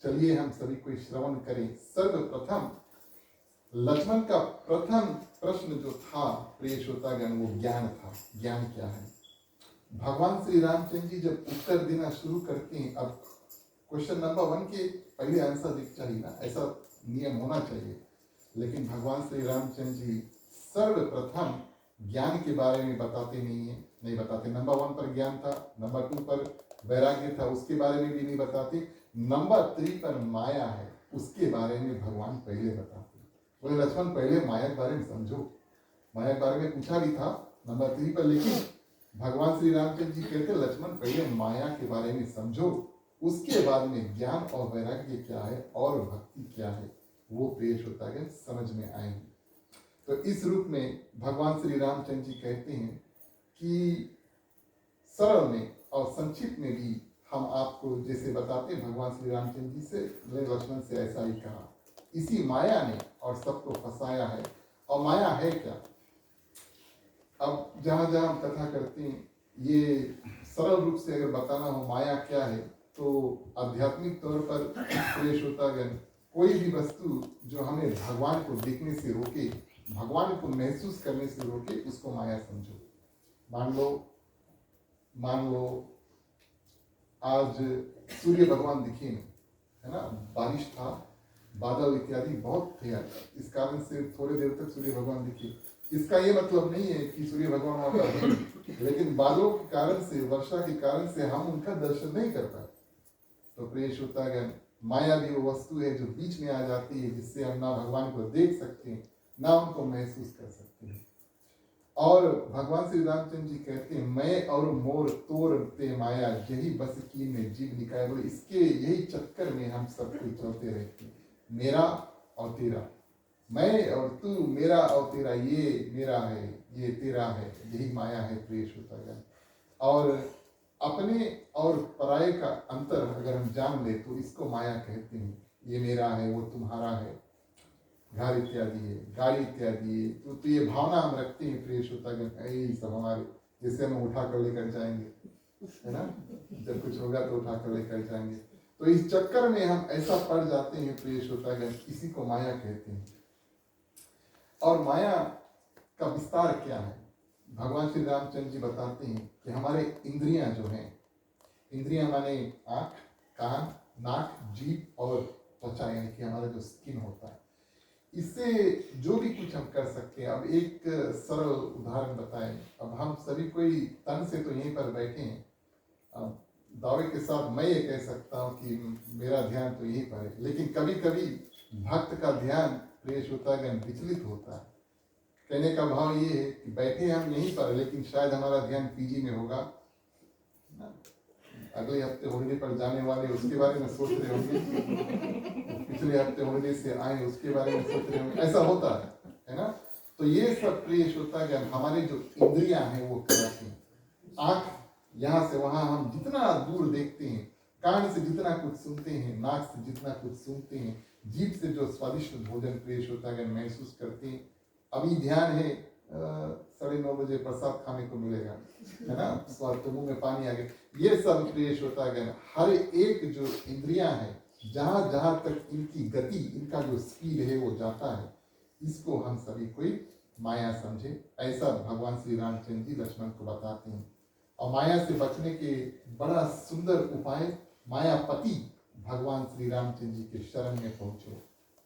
चलिए हम सभी को श्रवण करें। सर्वप्रथम लक्ष्मण का प्रथम प्रश्न जो था प्रिय श्रोतागण, वो ज्ञान था। ज्ञान क्या है। भगवान श्री रामचंद्र जी जब उत्तर देना शुरू करते हैं, अब क्वेश्चन नंबर 1 के पहले आंसर दिख चाहिए ना, ऐसा नियम होना चाहिए। लेकिन भगवान श्री रामचंद्र जी सर्वप्रथम ज्ञान के बारे में बताते नहीं बताते। नंबर 1 पर ज्ञान था, नंबर 2 पर वैराग्य था, उसके बारे में भी नहीं बताते। नंबर 3 पर माया है, उसके बारे में भगवान पहले बताते। बोले लक्ष्मण पहले माया के बारे में समझो। माया के बारे में पूछा भी था नंबर 3 पर, लेकिन भगवान श्री रामचंद्र जी कहते लक्ष्मण पहले माया के बारे में समझो, उसके बाद में ज्ञान और वैराग्य क्या है और भक्ति क्या है वो प्रिय श्रोतागण समझ में आएंगे। तो इस रूप में भगवान श्री रामचंद्र जी कहते हैं कि सरल में और संक्षिप्त में भी हम आपको जैसे बताते भगवान श्री रामचंद्र जी से लक्ष्मण से ऐसा ही कहा, इसी माया ने और सबको फंसाया है। और माया है क्या? अब जहाँ जहाँ हम कथा करते हैं ये सरल रूप से अगर बताना हो माया क्या है तो आध्यात्मिक तौर पर प्रिय श्रोतागण कोई भी वस्तु जो हमें भगवान को देखने से रोके, भगवान को महसूस करने से रोके, उसको माया समझो। मान लो आज सूर्य भगवान दिखे नहीं, है ना, बारिश था, बादल इत्यादि बहुत थे, इस कारण से थोड़ी देर तक सूर्य भगवान दिखे। इसका ये मतलब नहीं है कि सूर्य भगवान वहां पर है, लेकिन बादलों के कारण से, वर्षा के कारण से हम उनका दर्शन नहीं कर पाए। तो प्रिय श्रोतागण माया भी वो वस्तु है जो बीच में आ जाती है, जिससे हम ना भगवान को देख सकते हैं ना उनको महसूस कर सकते हैं। और भगवान श्री रामचंद्र जी कहते हैं मैं और मोर तोर ते माया यही बस की में जीव निकाय। बोले इसके यही चक्कर में हम सब कुछ चलते रहते हैं, मेरा और तेरा, मैं और तू, मेरा और तेरा, ये मेरा है ये तेरा है, यही माया है प्रिय श्रोतागण। और अपने और पराये का अंतर अगर हम जान ले तो इसको माया कहते हैं। ये मेरा है वो तुम्हारा है, घर इत्यादि है, गाड़ी इत्यादि है, तो ये भावना हम रखते हैं प्रिय श्रोतागण, यही सब हमारे, जैसे हम उठा कर लेकर जाएंगे, है ना, जब कुछ होगा तो उठा कर लेकर जाएंगे। तो इस चक्कर में हम ऐसा पड़ जाते हैं प्रिय श्रोतागण, इसी को माया कहते हैं। और माया का विस्तार क्या है? भगवान श्री रामचंद्र जी बताते हैं कि हमारे इंद्रियां जो हैं, इंद्रियां माने आँख, कान, नाक, जीभ और त्वचा, यानी कि हमारा जो स्किन होता है, इससे जो भी कुछ हम कर सकते हैं। अब एक सरल उदाहरण बताएं। अब हम सभी कोई तन से तो यहीं पर बैठे हैं, अब दावे के साथ मैं ये कह सकता हूँ कि मेरा ध्यान तो यहीं पर है, लेकिन कभी कभी भक्त का ध्यान प्रिय श्रोतागण विचलित होता है। कहने का भाव ये है कि बैठे हम यहीं पर, लेकिन शायद हमारा ध्यान पीजी में होगा, अगले हफ्ते हॉलिडे पर जाने वाले उसके बारे में सोच रहे होंगे, पिछले हफ्ते हॉलिडे से आए उसके बारे में सोच रहे होंगे, ऐसा होता है ना। तो ये सब प्रिय श्रोतागण हमारे जो इंद्रियां हैं वो कराती हैं। आँख यहाँ से वहां हम जितना दूर देखते हैं, कान से जितना कुछ सुनते हैं, नाक से जितना कुछ सूंघते हैं, जीभ से जो स्वादिष्ट भोजन प्रिय श्रोतागण महसूस करते हैं। अभी ध्यान है 9:30 बजे प्रसाद खाने को मिलेगा, है ना, स्वाद तो मुंह में पानी आ गया। ये सब प्रिय श्रोतागण हर एक जो इंद्रियां हैं, जहां जहां तक इनकी गति, इनका जो स्पीड है वो जाता है, इसको हम सभी कोई माया समझे। ऐसा भगवान श्री रामचंद्र जी लक्ष्मण को बताते हैं। और माया से बचने के बड़ा सुंदर उपाय, मायापति भगवान श्री रामचंद्र जी के शरण में पहुंचो।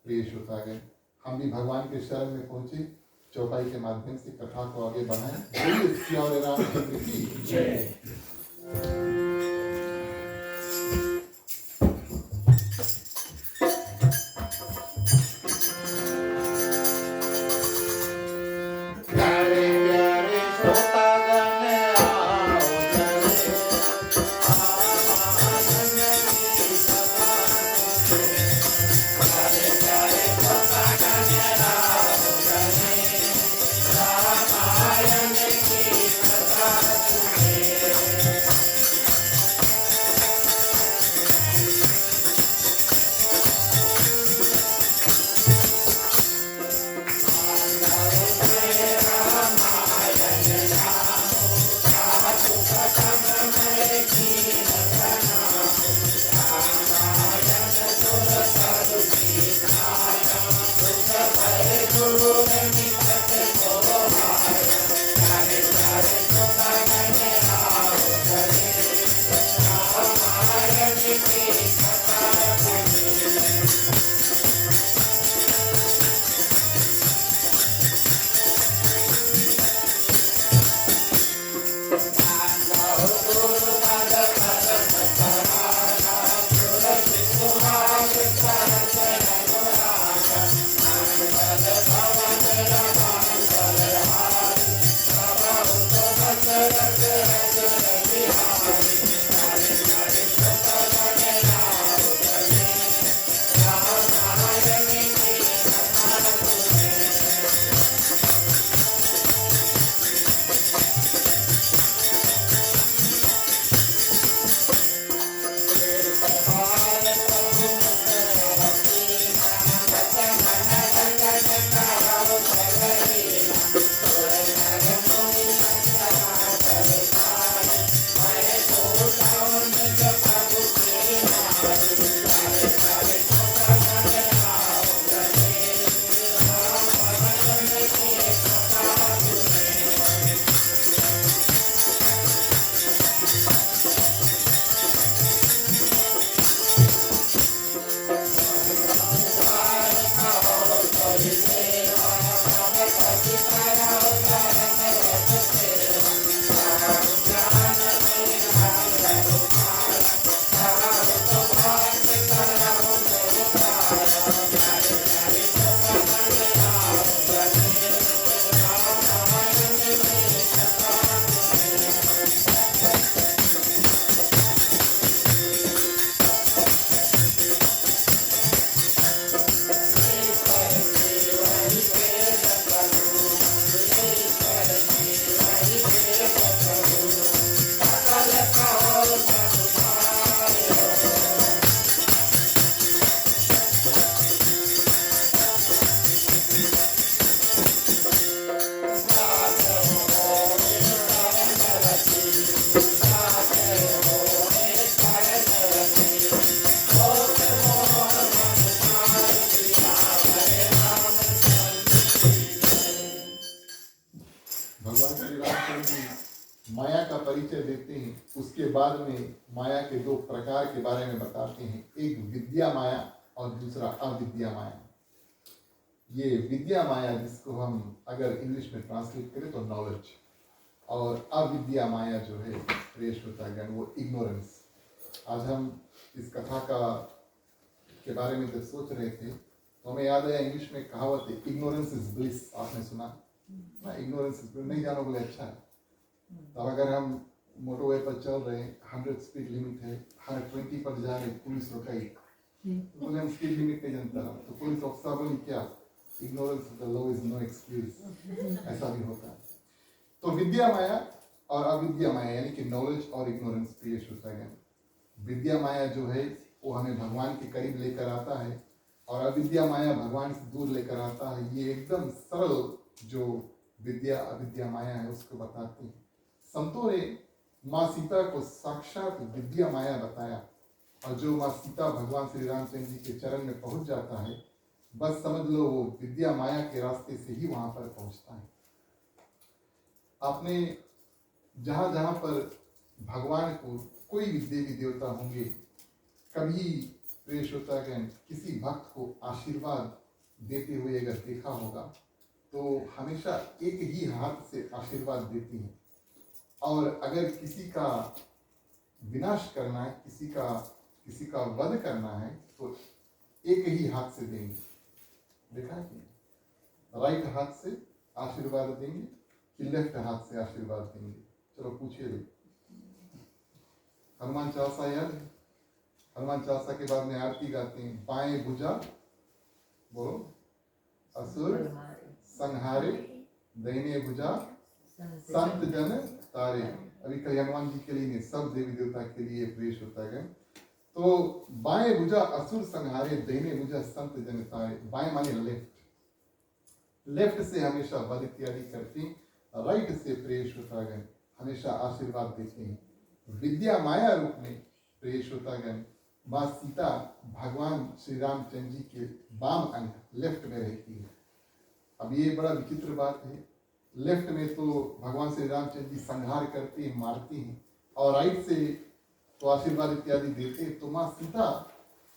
प्रिय श्रोतागण हम भी भगवान के शरण में पहुंचे, चौपाई के माध्यम से कथा को आगे बढ़ाएं। बोलिए श्री रामचंद्र की जय। भगवान श्री रामचंद्र जी माया का परिचय देते हैं। उसके बाद में माया के दो प्रकार के बारे में बताते हैं, एक विद्या माया और दूसरा अविद्या माया। ये विद्या माया जिसको हम अगर इंग्लिश में ट्रांसलेट करें तो नॉलेज, और अविद्या माया जो है प्रिय श्रोतागण वो इग्नोरेंस। आज हम इस कथा के बारे में जब सोच रहे थे तो हमें याद आया, इंग्लिश में कहावत है इग्नोरेंस इज ब्लिस। आपने सुना ना? इग्नोरेंस इज ब्लिस, नहीं जानो बोले अच्छा है। तो अगर हम मोटरवे पर चल रहे हैं, 100 स्पीड लिमिट है, 120 पर जा रहे, पुलिस रुकाई तो बोले हम स्पीड लिमिट नहीं जानता, तो पुलिस ऑफिसर बोले क्या, ignorance of the law is no excuse. ऐसा भी होता है। तो विद्या माया और अविद्या माया यानी कि नॉलेज और इग्नोरेंस प्रिय श्रोतागण। विद्या माया जो है वो हमें भगवान के करीब लेकर आता है, और अविद्या माया भगवान से दूर लेकर आता है। ये एकदम सरल जो विद्या अविद्या माया है उसको बताते हैं। संतों ने माँ सीता को साक्षात विद्या माया बताया, और जो माँ सीता भगवान श्री रामचंद्र जी के चरण में पहुंच जाता है, बस समझ लो वो विद्या माया के रास्ते से ही वहां पर पहुंचता है। आपने जहां जहां पर भगवान को कोई भी देवी देवता होंगे, कभी प्रिय श्रोतागण किसी भक्त को आशीर्वाद देते हुए अगर देखा होगा तो हमेशा एक ही हाथ से आशीर्वाद देती हैं, और अगर किसी का विनाश करना है, किसी का वध करना है तो एक ही हाथ से देंगे। देखा है कि राइट हाथ से आशीर्वाद देंगे कि लेफ्ट हाथ से आशीर्वाद देंगे? चलो पूछिए। हनुमान चालीसा याद है? हनुमान चालीसा के बाद में आरती गाते हैं, बाएं भुजा बोलो असुर संहारे, दाहिने भुजा संत जन तारे। अभी कल हनुमान जी के लिए नहीं, सब देवी देवता के लिए प्रेष होता है। तो बाएं भुजा असुर संहारे, दाहिने भुजा संत जन तारे। बाएं माने लेफ्ट, लेफ्ट से हमेशा वध इत्यादि करती, राइट से प्रेष होता है हमेशा आशीर्वाद देते हैं। विद्या माया रूप में प्रेष होता है माँ सीता भगवान श्री रामचंद्र जी के बाम अंग लेफ्ट में रहती है। अब ये बड़ा विचित्र बात है, लेफ्ट में तो भगवान श्री रामचंद्र जी संहार करते हैं, मारते हैं, और राइट से तो आशीर्वाद इत्यादि देते हैं। तो माँ सीता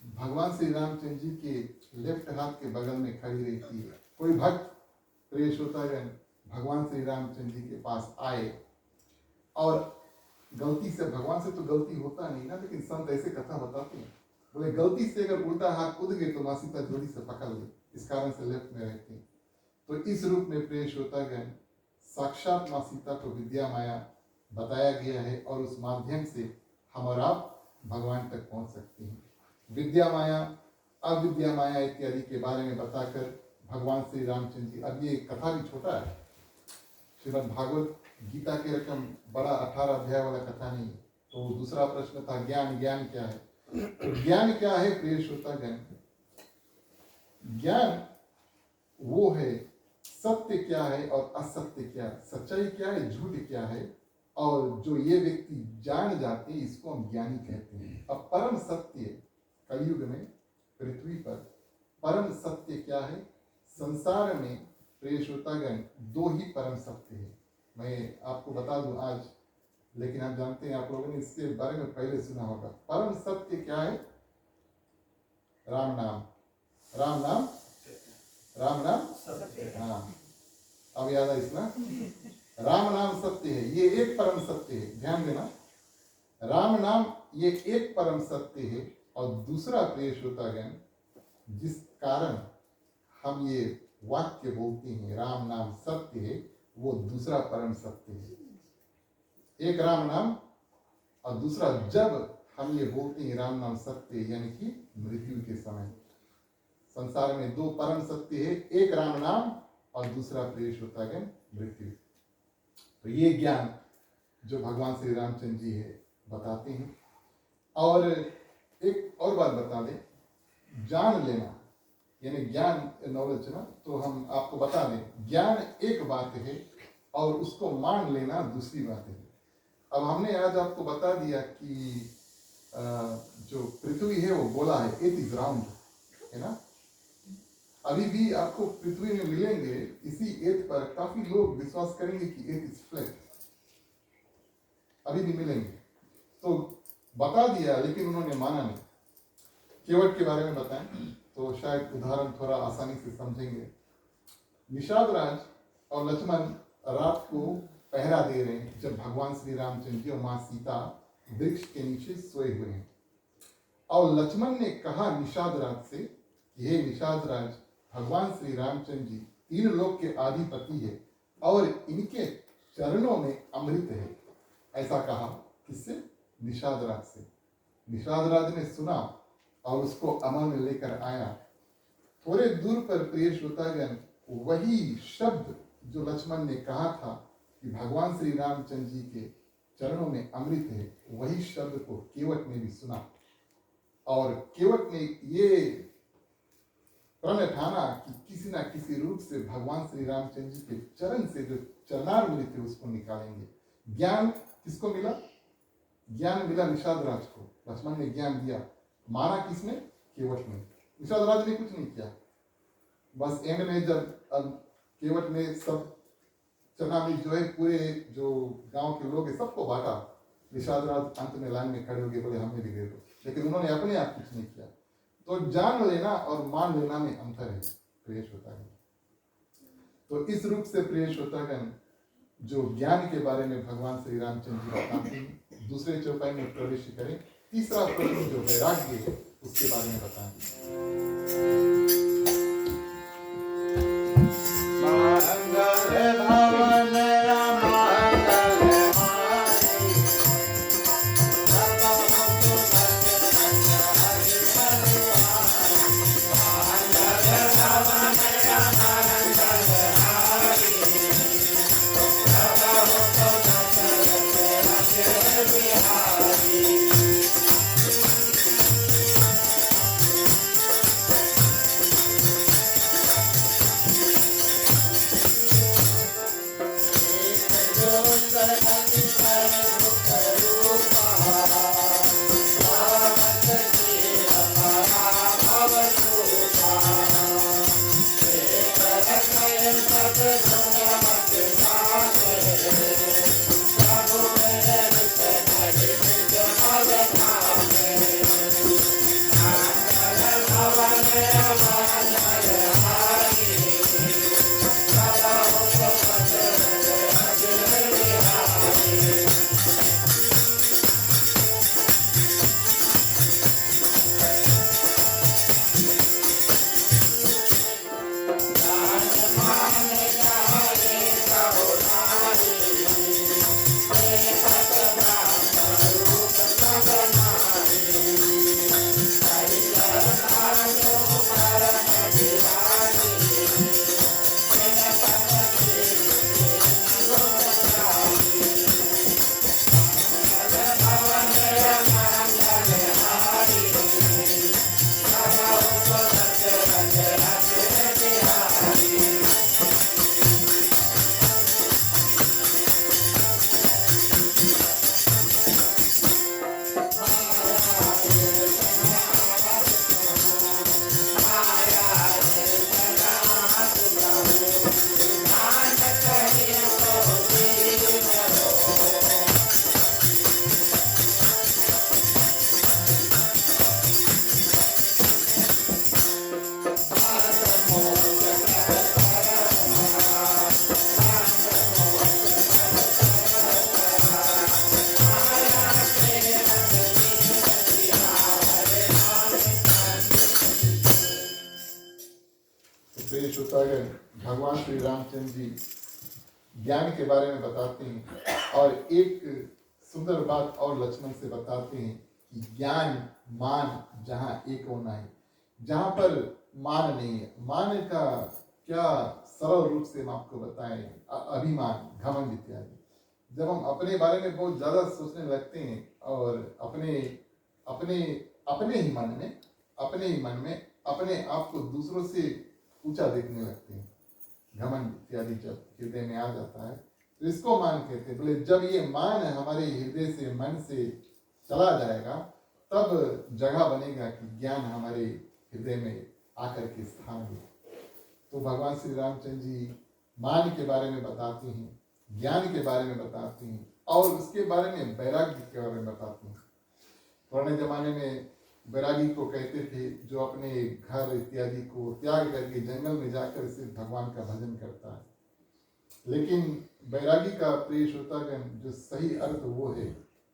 भगवान श्री रामचंद्र जी के लेफ्ट हाथ के बगल में खड़ी रहती है। कोई भक्त प्रेष होता है भगवान श्री रामचंद्र जी के पास आए, और गलती से, भगवान से तो गलती होता नहीं ना, लेकिन संत ऐसे कथा बताते हैं, बोले गलती से अगर उल्टा हाथ कूद गए तो माँ सीता जोड़ी से पकड़ ली, इस कारण से लेफ्ट में रहती हैं। तो इस रूप में प्रेष होता गया साक्षात माँ सीता को विद्या माया बताया गया है, और उस माध्यम से हम और आप भगवान तक पहुंच सकते हैं। विद्या माया अविद्या माया इत्यादि के बारे में बताकर भगवान श्री रामचंद्र जी, अब ये कथा भी छोटा है, श्रीमद् भागवत गीता के रकम बड़ा 18 अध्याय वाला कथा नहीं है। तो दूसरा प्रश्न था ज्ञान, ज्ञान क्या है? तो ज्ञान क्या है प्रिय श्रोतागण? ज्ञान वो है सत्य क्या है और असत्य क्या है, सच्चाई क्या है, झूठ क्या है, और जो ये व्यक्ति जान जाते हैं इसको हम ज्ञानी कहते हैं। अब परम सत्य कलयुग में पृथ्वी पर परम सत्य क्या है? संसार में प्रिय श्रोतागण दो ही परम सत्य है। मैं आपको बता दूं आज, लेकिन आप जानते हैं, आप लोगों ने इसके बारे में पहले सुना होगा। परम सत्य क्या है? राम नाम, राम नाम, राम नाम याद है इसमें, राम नाम सत्य है, ये एक परम सत्य है, ध्यान देना, राम नाम ये एक परम सत्य है। और दूसरा प्रिय श्रोतागण, जिस कारण हम ये वाक्य बोलते हैं राम नाम सत्य है, वो दूसरा परम सत्य है। एक राम नाम और दूसरा जब हम ये बोलते हैं राम नाम सत्य, यानी कि मृत्यु के समय। संसार में दो परम सत्य है, एक राम नाम और दूसरा प्रिय श्रोतागण मृत्यु। तो ये ज्ञान जो भगवान श्री रामचंद्र जी है बताते हैं। और एक और बात बता दें, जान लेना यानी ज्ञान, नॉलेज ना, तो हम आपको बता दें, ज्ञान एक बात है और उसको मान लेना दूसरी बात है। अब हमने आज आपको बता दिया कि जो पृथ्वी है वो गोला है, इट इज राउंड, है ना। अभी भी आपको पृथ्वी में मिलेंगे, इसी एथ पर काफी लोग विश्वास करेंगे कि एथ इज फ्लैट, अभी भी मिलेंगे। तो बता दिया लेकिन उन्होंने माना नहीं। केवट के बारे में बताएं तो शायद उदाहरण थोड़ा आसानी से समझेंगे। निषाद राज और लक्ष्मण रात को पहरा दे रहे हैं जब भगवान श्री रामचंद्र जी और मां सीता वृक्ष के नीचे सोए हुए हैं। और लक्ष्मण ने कहा निषाद राज से, हे निषाद राज, भगवान श्री रामचंद्र जी तीन लोक के अधिपति है और इनके चरणों में अमृत है। ऐसा कहा किससे? निषाद राज से। निषाद राज ने सुना और उसको अमल में लेकर आया। थोड़े दूर पर प्रिय श्रोतागण, वही शब्द जो लक्ष्मण ने कहा था कि भगवान श्री रामचंद्र जी के चरणों में अमृत है, वही शब्द को केवट ने भी सुना। और केवट ने ये प्रण ठाना कि किसी ना किसी रूप से भगवान श्री रामचंद्र जी के चरण से जो चरणामृत है उसको निकालेंगे। ज्ञान किसको मिला? ज्ञान मिला निषाद राज को। लक्ष्मण ने ज्ञान दिया, माना किसने? केवट ने। निषाद राज ने कुछ नहीं किया। बस एंड में जब केवट ने सब चरणामृत जो है पूरे जो गांव के लोग है सबको बांटा, निषाद राज अंत में लाइन में खड़े हो गए, बोले हमें भी दे दो। लेकिन उन्होंने अपने आप कुछ नहीं किया। तो जान लेना और मान लेना में अंतर है प्रिय श्रोतागण। तो इस रूप से प्रिय श्रोतागण जो ज्ञान के बारे में भगवान श्री रामचंद्र जी बताते हैं। दूसरे चौपाई में प्रवेश करें। तीसरा प्रश्न जो वैराग्य है उसके बारे में बताएं। तो प्रिय श्रोतागण, भगवान श्री रामचंद्र जी ज्ञान के बारे में बताते हैं और एक सुंदर बात और लक्ष्मण से बताते हैं कि ज्ञान मान जहाँ एक होना है, जहाँ पर मान नहीं है। मान का क्या सरल रूप से हम आपको बताएं, अभिमान, घमंड इत्यादि। जब हम अपने बारे में बहुत ज्यादा सोचने लगते हैं और अपने अपने अपने ही मन में अपने आप को दूसरों से ऊंचा देखने लगते हैं, घमंड इत्यादि जब हृदय में आ जाता है तो इसको मान कहते हैं। बोले जब ये मान हमारे हृदय से, मन से चला जाएगा तब जगह बनेगा कि ज्ञान हमारे हृदय में आकर के स्थान ले। तो भगवान श्री रामचंद्र जी मान के बारे में बताते हैं, ज्ञान के बारे में बताते हैं और उसके बारे में वैराग्य के बारे में बताते हैं। पुराने जमाने में वैरागी को कहते थे जो अपने घर इत्यादि को त्याग करके जंगल में जाकर सिर्फ भगवान का भजन करता है। लेकिन वैरागी का प्रिय श्रोतागण जो सही अर्थ वो है,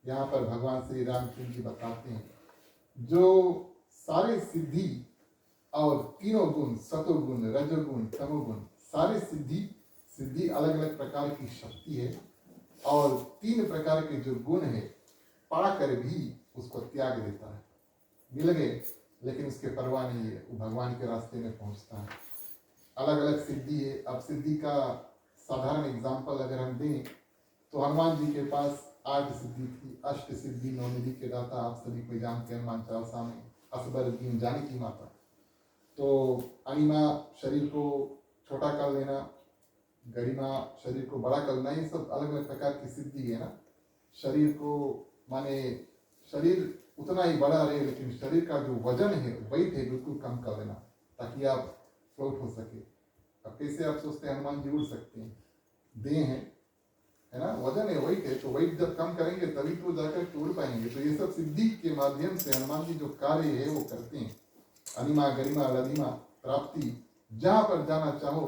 यहाँ पर भगवान श्री रामचंद्र जी बताते हैं जो सारे सिद्धि और तीनों गुण, सतोगुण, रजोगुण, तमोगुण, सारे सिद्धि अलग अलग प्रकार की शक्ति है और 3 प्रकार के जो गुण है पाकर भी उसको त्याग देता है। मिल गए लेकिन उसके परवाह नहीं है, वो भगवान के रास्ते में पहुंचता है। अलग अलग सिद्धि है। अब सिद्धि का साधारण एग्जाम्पल अगर हम दें तो हनुमान जी के पास 8 सिद्धि थी, अष्ट सिद्धि नवनिधि के दाता आप सभी को जानते हैं। हनुमान चालीसा में असबर दीन जानकी माता, तो अनिमा शरीर को छोटा कर लेना, गरिमा शरीर को बड़ा करना, ये सब अलग अलग प्रकार की सिद्धि है ना। शरीर को माने शरीर उतना ही बड़ा रहे लेकिन शरीर का जो वजन है, वेट है, बिल्कुल कम कर देना ताकि आप फ्लोट हो सके। अब कैसे आप सोचते हैं हनुमान जी उड़ सकते हैं? देह है ना, वजन है, वेट है, तो वेट जब कम करेंगे तभी तो जाकर उड़ पाएंगे। तो ये सब सिद्धि के माध्यम से हनुमान जी जो कार्य है वो करते हैं। अनिमा, गरिमा, ललिमा प्राप्ति, जहाँ पर जाना चाहो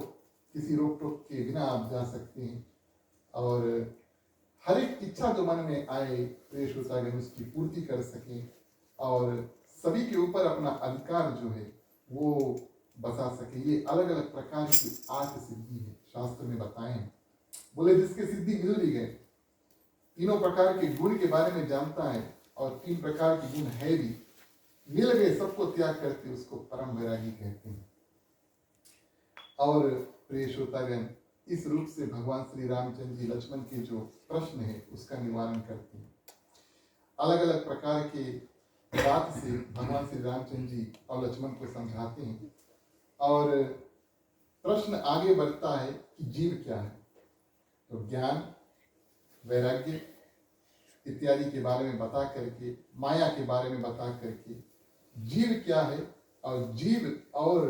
किसी रोक टोक के बिना आप जा सकते हैं और हर एक इच्छा जो मन में आए प्रिय श्रोतागण उसकी पूर्ति कर सके और सभी के ऊपर अपना अधिकार जो है वो बसा सके। ये अलग अलग प्रकार की 8 सिद्धि है, शास्त्र में बताए हैं। बोले जिसके सिद्धि मिल भी गए, तीनों प्रकार के गुण के बारे में जानता है और 3 प्रकार के गुण है भी, मिल गए, सबको त्याग करके उसको परम वैरागी कहते हैं। और प्रिय श्रोतागण इस रूप से भगवान श्री रामचंद्र जी लक्ष्मण के जो प्रश्न है उसका निवारण करते हैं। अलग अलग प्रकार के बात से भगवान श्री रामचंद्र जी और लक्ष्मण को समझाते हैं और प्रश्न आगे बढ़ता है कि जीव क्या है। तो ज्ञान, वैराग्य इत्यादि के बारे में बता करके, माया के बारे में बता करके जीव क्या है और जीव और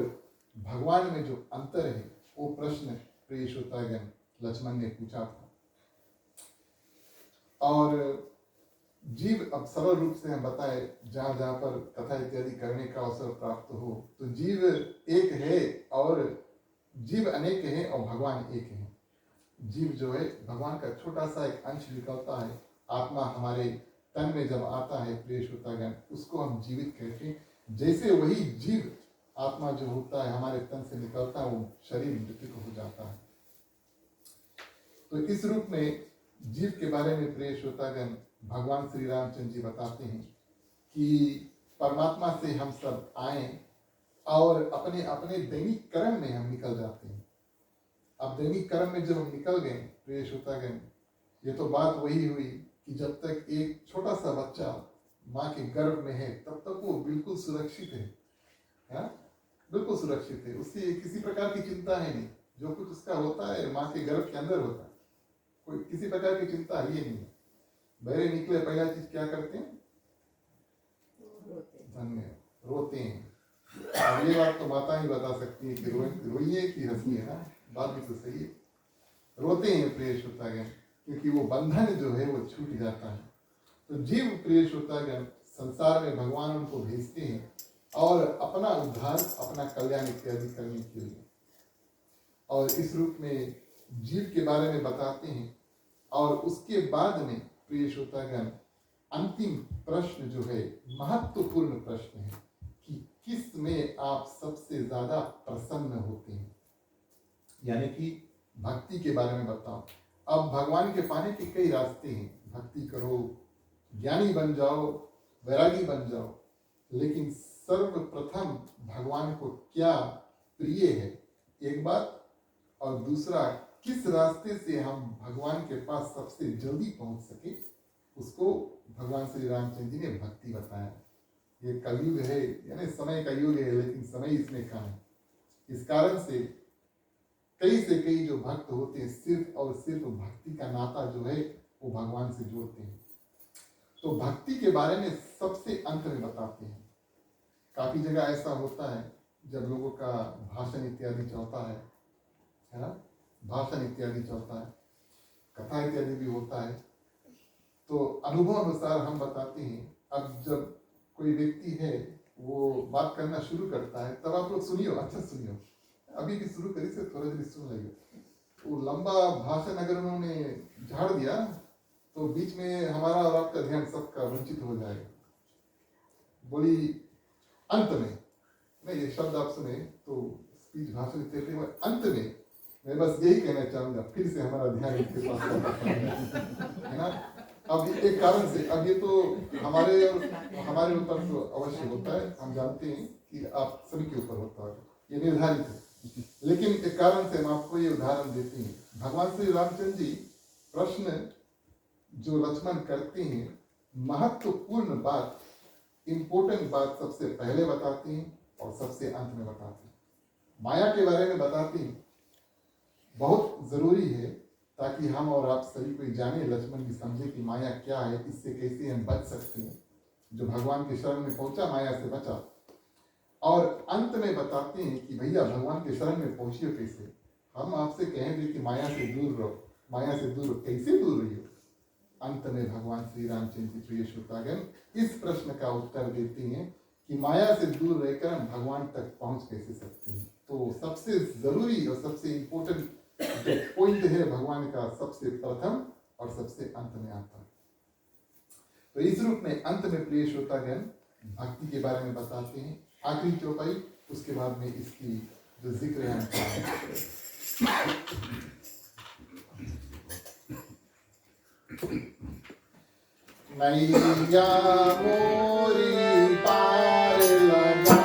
भगवान में जो अंतर है वो प्रश्न प्रिय श्रोतागण लक्ष्मण ने पूछा था। और जीव अब सरल रूप से हम बताए, जहाँ जहाँ पर कथा इत्यादि करने का अवसर प्राप्त हो, तो जीव एक है और जीव अनेक है और भगवान एक है। जीव जो है भगवान का छोटा सा एक अंश निकलता है। आत्मा हमारे तन में जब आता है प्रिय श्रोतागण उसको हम जीवित कहते हैं। जैसे वही जीव आत्मा जो होता है हमारे तन से निकलता है वो शरीर मृत्यु हो जाता है। तो इस रूप में जीव के बारे में प्रिय श्रोतागण भगवान श्री रामचंद्र जी बताते हैं कि परमात्मा से हम सब आए और अपने अपने दैनिक कर्म में हम निकल जाते हैं। अब दैनिक कर्म में जब हम निकल गए प्रिय श्रोतागण, ये तो बात वही हुई कि जब तक एक छोटा सा बच्चा माँ के गर्भ में है तब तक वो बिल्कुल सुरक्षित है, बिल्कुल सुरक्षित है। उसकी किसी प्रकार की चिंता है नहीं। जो कुछ उसका होता है माँ के गर्भ के अंदर होता है, कोई किसी प्रकार की चिंता ही नहीं है। बहरे निकले पहला चीज क्या करते हैं? धन्य, रोते हैं। अब ये बात तो माता ही बता सकती है कि रोइए कि हंसी है ना, बात भी तो सही है। रोते हैं प्रिय श्रोतागण क्योंकि वो बंधन जो है वो छूट जाता है। तो जीव प्रिय श्रोतागण संसार में भगवान उनको भेजते हैं और अपना उद्धार, अपना कल्याण इत्यादि करने के लिए, और इस रूप में जीव के बारे में बताते हैं। और उसके बाद में प्रिय श्रोतागण अंतिम प्रश्न जो है महत्वपूर्ण प्रश्न है कि किस में आप सबसे ज्यादा प्रसन्न होते हैं। यानी कि भक्ति के बारे में बताओ। अब भगवान के पाने के कई रास्ते हैं, भक्ति करो, ज्ञानी बन जाओ, वैरागी बन जाओ, लेकिन सर्वप्रथम भगवान को क्या प्रिय है एक बात, और दूसरा किस रास्ते से हम भगवान के पास सबसे जल्दी पहुंच सके, उसको भगवान श्री रामचंद्र जी ने भक्ति बताया। ये कलयुग है, यानी समय का युग है, लेकिन समय इसमें कम है। इस कारण से कई जो भक्त होते हैं सिर्फ और सिर्फ भक्ति का नाता जो है वो भगवान से जोड़ते हैं। तो भक्ति के बारे में सबसे अंत में बताते हैं। काफी जगह ऐसा होता है जब लोगों का भाषण इत्यादि चलता है ना, भाषण इत्यादि चलता है, कथा इत्यादि भी होता है, तो अनुभव अनुसार हम बताते हैं। अब जब कोई व्यक्ति है वो बात करना शुरू करता है, तब आप लोग सुनियो, अच्छा सुनियो, अभी भी शुरू करी से थोड़ा देर सुन लगे। वो लंबा भाषण अगर उन्होंने झाड़ दिया तो बीच में हमारा और आपका ध्यान सबका वंचित हो जाएगा। बोली अंत में, नहीं ये शब्द आप सुने तो स्पीच भाषण देते हुए अंत में मैं बस यही कहना चाहूंगा, फिर से हमारा ध्यान इसके पास है ना। अब एक कारण से, अब ये तो हमारे ऊपर तो अवश्य होता है, हम जानते हैं कि आप सभी के ऊपर होता है, ये निर्धारित है, लेकिन एक कारण से हम आपको ये उदाहरण देते हैं। भगवान श्री रामचंद्र जी प्रश्न जो लक्ष्मण करते हैं, महत्वपूर्ण बात, इंपोर्टेंट बात सबसे पहले बताते हैं और सबसे अंत में बताते हैं। माया के बारे में बताते हैं, बहुत जरूरी है ताकि हम और आप सभी कोई जाने, लक्ष्मण भी समझे कि माया क्या है, इससे कैसे हम बच सकते हैं। जो भगवान के शरण में पहुंचा माया से बचा। और अंत में बताते हैं कि भैया भगवान के शरण में पहुंचिए कैसे। हम आपसे कहेंगे कि माया से दूर रहो, माया से दूर, कैसे दूर रहिए। अंत में भगवान श्री रामचंद्र जी प्रिय श्रोतागण इस प्रश्न का उत्तर देते हैं कि माया से दूर रहकर हम भगवान तक पहुंच कैसे सकते हैं। तो सबसे जरूरी और सबसे इंपॉर्टेंट जो पॉइंट है भगवान का, सबसे प्रथम और सबसे अंत में आता है। तो इस रूप में अंत में प्रिय श्रोतागण भक्ति के बारे में बताते हैं, आखिरी चौपाई, उसके बाद में इसकी जो जिक्र है मैया मोरी पार लगा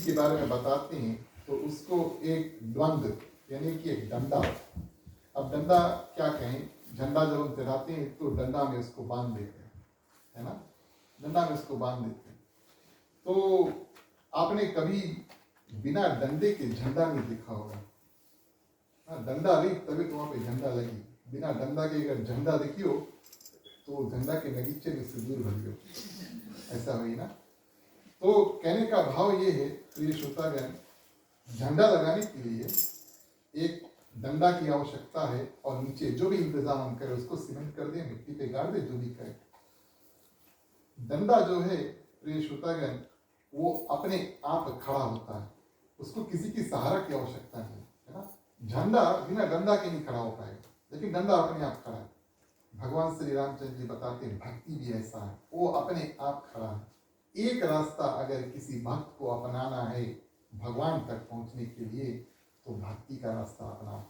भक्ति के बारे में बताते हैं तो उसको एक द्वंद्व यानी कि एक डंडा, अब डंडा क्या कहें, झंडा जब हम चढ़ाते हैं तो डंडा में उसको बांध देते हैं, है ना, डंडा में उसको बांध देते हैं। तो आपने कभी बिना डंडे के झंडा नहीं देखा होगा, डंडा नहीं तभी तो वहां पे झंडा लगी, बिना डंडा के अगर झंडा देखियो तो झंडा के नगीचे में से दूर भगियो, ऐसा हुई ना। तो कहने का भाव ये है प्रिय श्रोतागण, झंडा लगाने के लिए एक डंडा की आवश्यकता है और नीचे जो भी इंतजाम हम करें उसको सीमेंट कर दे, मिट्टी पे गाड़ दे, जो भी करे। डंडा जो है प्रिय श्रोतागण वो अपने आप खड़ा होता है, उसको किसी की सहारा की आवश्यकता नहीं है ना। झंडा बिना डंडा के नहीं खड़ा हो पाएगा, लेकिन डंडा अपने आप खड़ा है। भगवान श्री रामचंद्र जी बताते हैं भक्ति भी ऐसा है, वो अपने आप खड़ा है। एक रास्ता अगर किसी भक्त को अपनाना है भगवान तक पहुंचने के लिए तो भक्ति का रास्ता अपनाओ,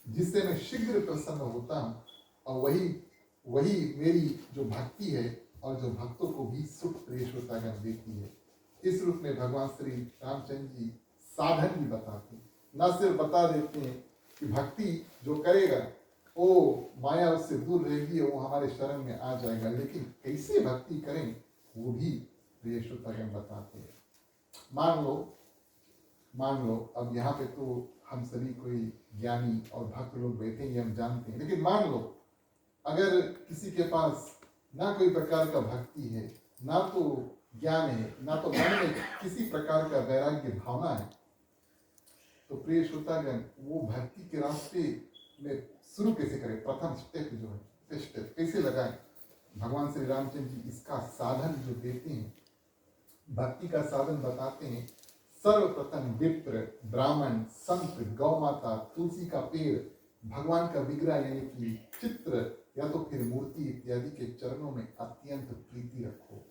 जिससे मैं शीघ्र प्रसन्न होता हूँ, और वही मेरी जो भक्ति है और जो भक्तों को भी सुख प्रेष होता देती है। इस रूप में भगवान श्री रामचंद्र जी साधन भी बताते हैं, न सिर्फ बता देते हैं कि भक्ति जो करेगा वो माया उससे दूर रहेगी, वो हमारे शरण में आ जाएगा, लेकिन कैसे भक्ति करें वो भी प्रिय श्रोतागण बताते हैं। मान लो अब यहाँ पे तो हम सभी कोई ज्ञानी और भक्त लोग बैठेंगे, हम जानते हैं, लेकिन मान लो अगर किसी के पास ना कोई प्रकार का भक्ति है, ना तो ज्ञान है, ना तो मन में किसी प्रकार का वैराग्य भावना है, तो प्रिय श्रोतागण वो भक्ति के रास्ते में शुरू कैसे करें, प्रथम स्टेप जो है स्टेप कैसे लगाएं। भगवान श्री रामचंद्र जी इसका साधन जो देते हैं, भक्ति का साधन बताते हैं। सर्वप्रथम विप्र, ब्राह्मण, संत, गौ माता, तुलसी का पेड़, भगवान का विग्रह यानी कि चित्र या तो फिर मूर्ति इत्यादि के चरणों में अत्यंत प्रीति रखो।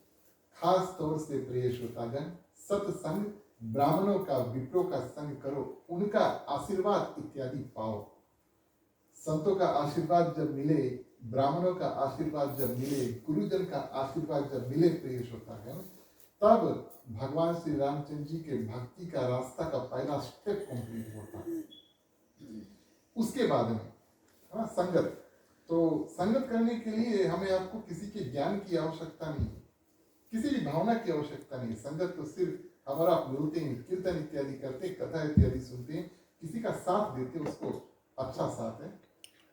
खास तौर से प्रिय श्रोतागण सत्संग, ब्राह्मणों का, विप्रों का संग करो, उनका आशीर्वाद इत्यादि पाओ। संतों का आशीर्वाद जब मिले, ब्राह्मणों का आशीर्वाद जब मिले, गुरुजन का आशीर्वाद जब मिले प्रिय श्रोतागण, तब भगवान श्री रामचंद्र जी के भक्ति का रास्ता का पहला स्टेप कंप्लीट होता है। उसके बाद में संगत, तो संगत करने के लिए हमें आपको किसी के ज्ञान की आवश्यकता नहीं है, किसी भी भावना की आवश्यकता नहीं। संगत तो सिर्फ हमारा मिलते हैं, कीर्तन इत्यादि करते, कथा इत्यादि सुनते हैं, किसी का साथ देते, उसको अच्छा साथ है,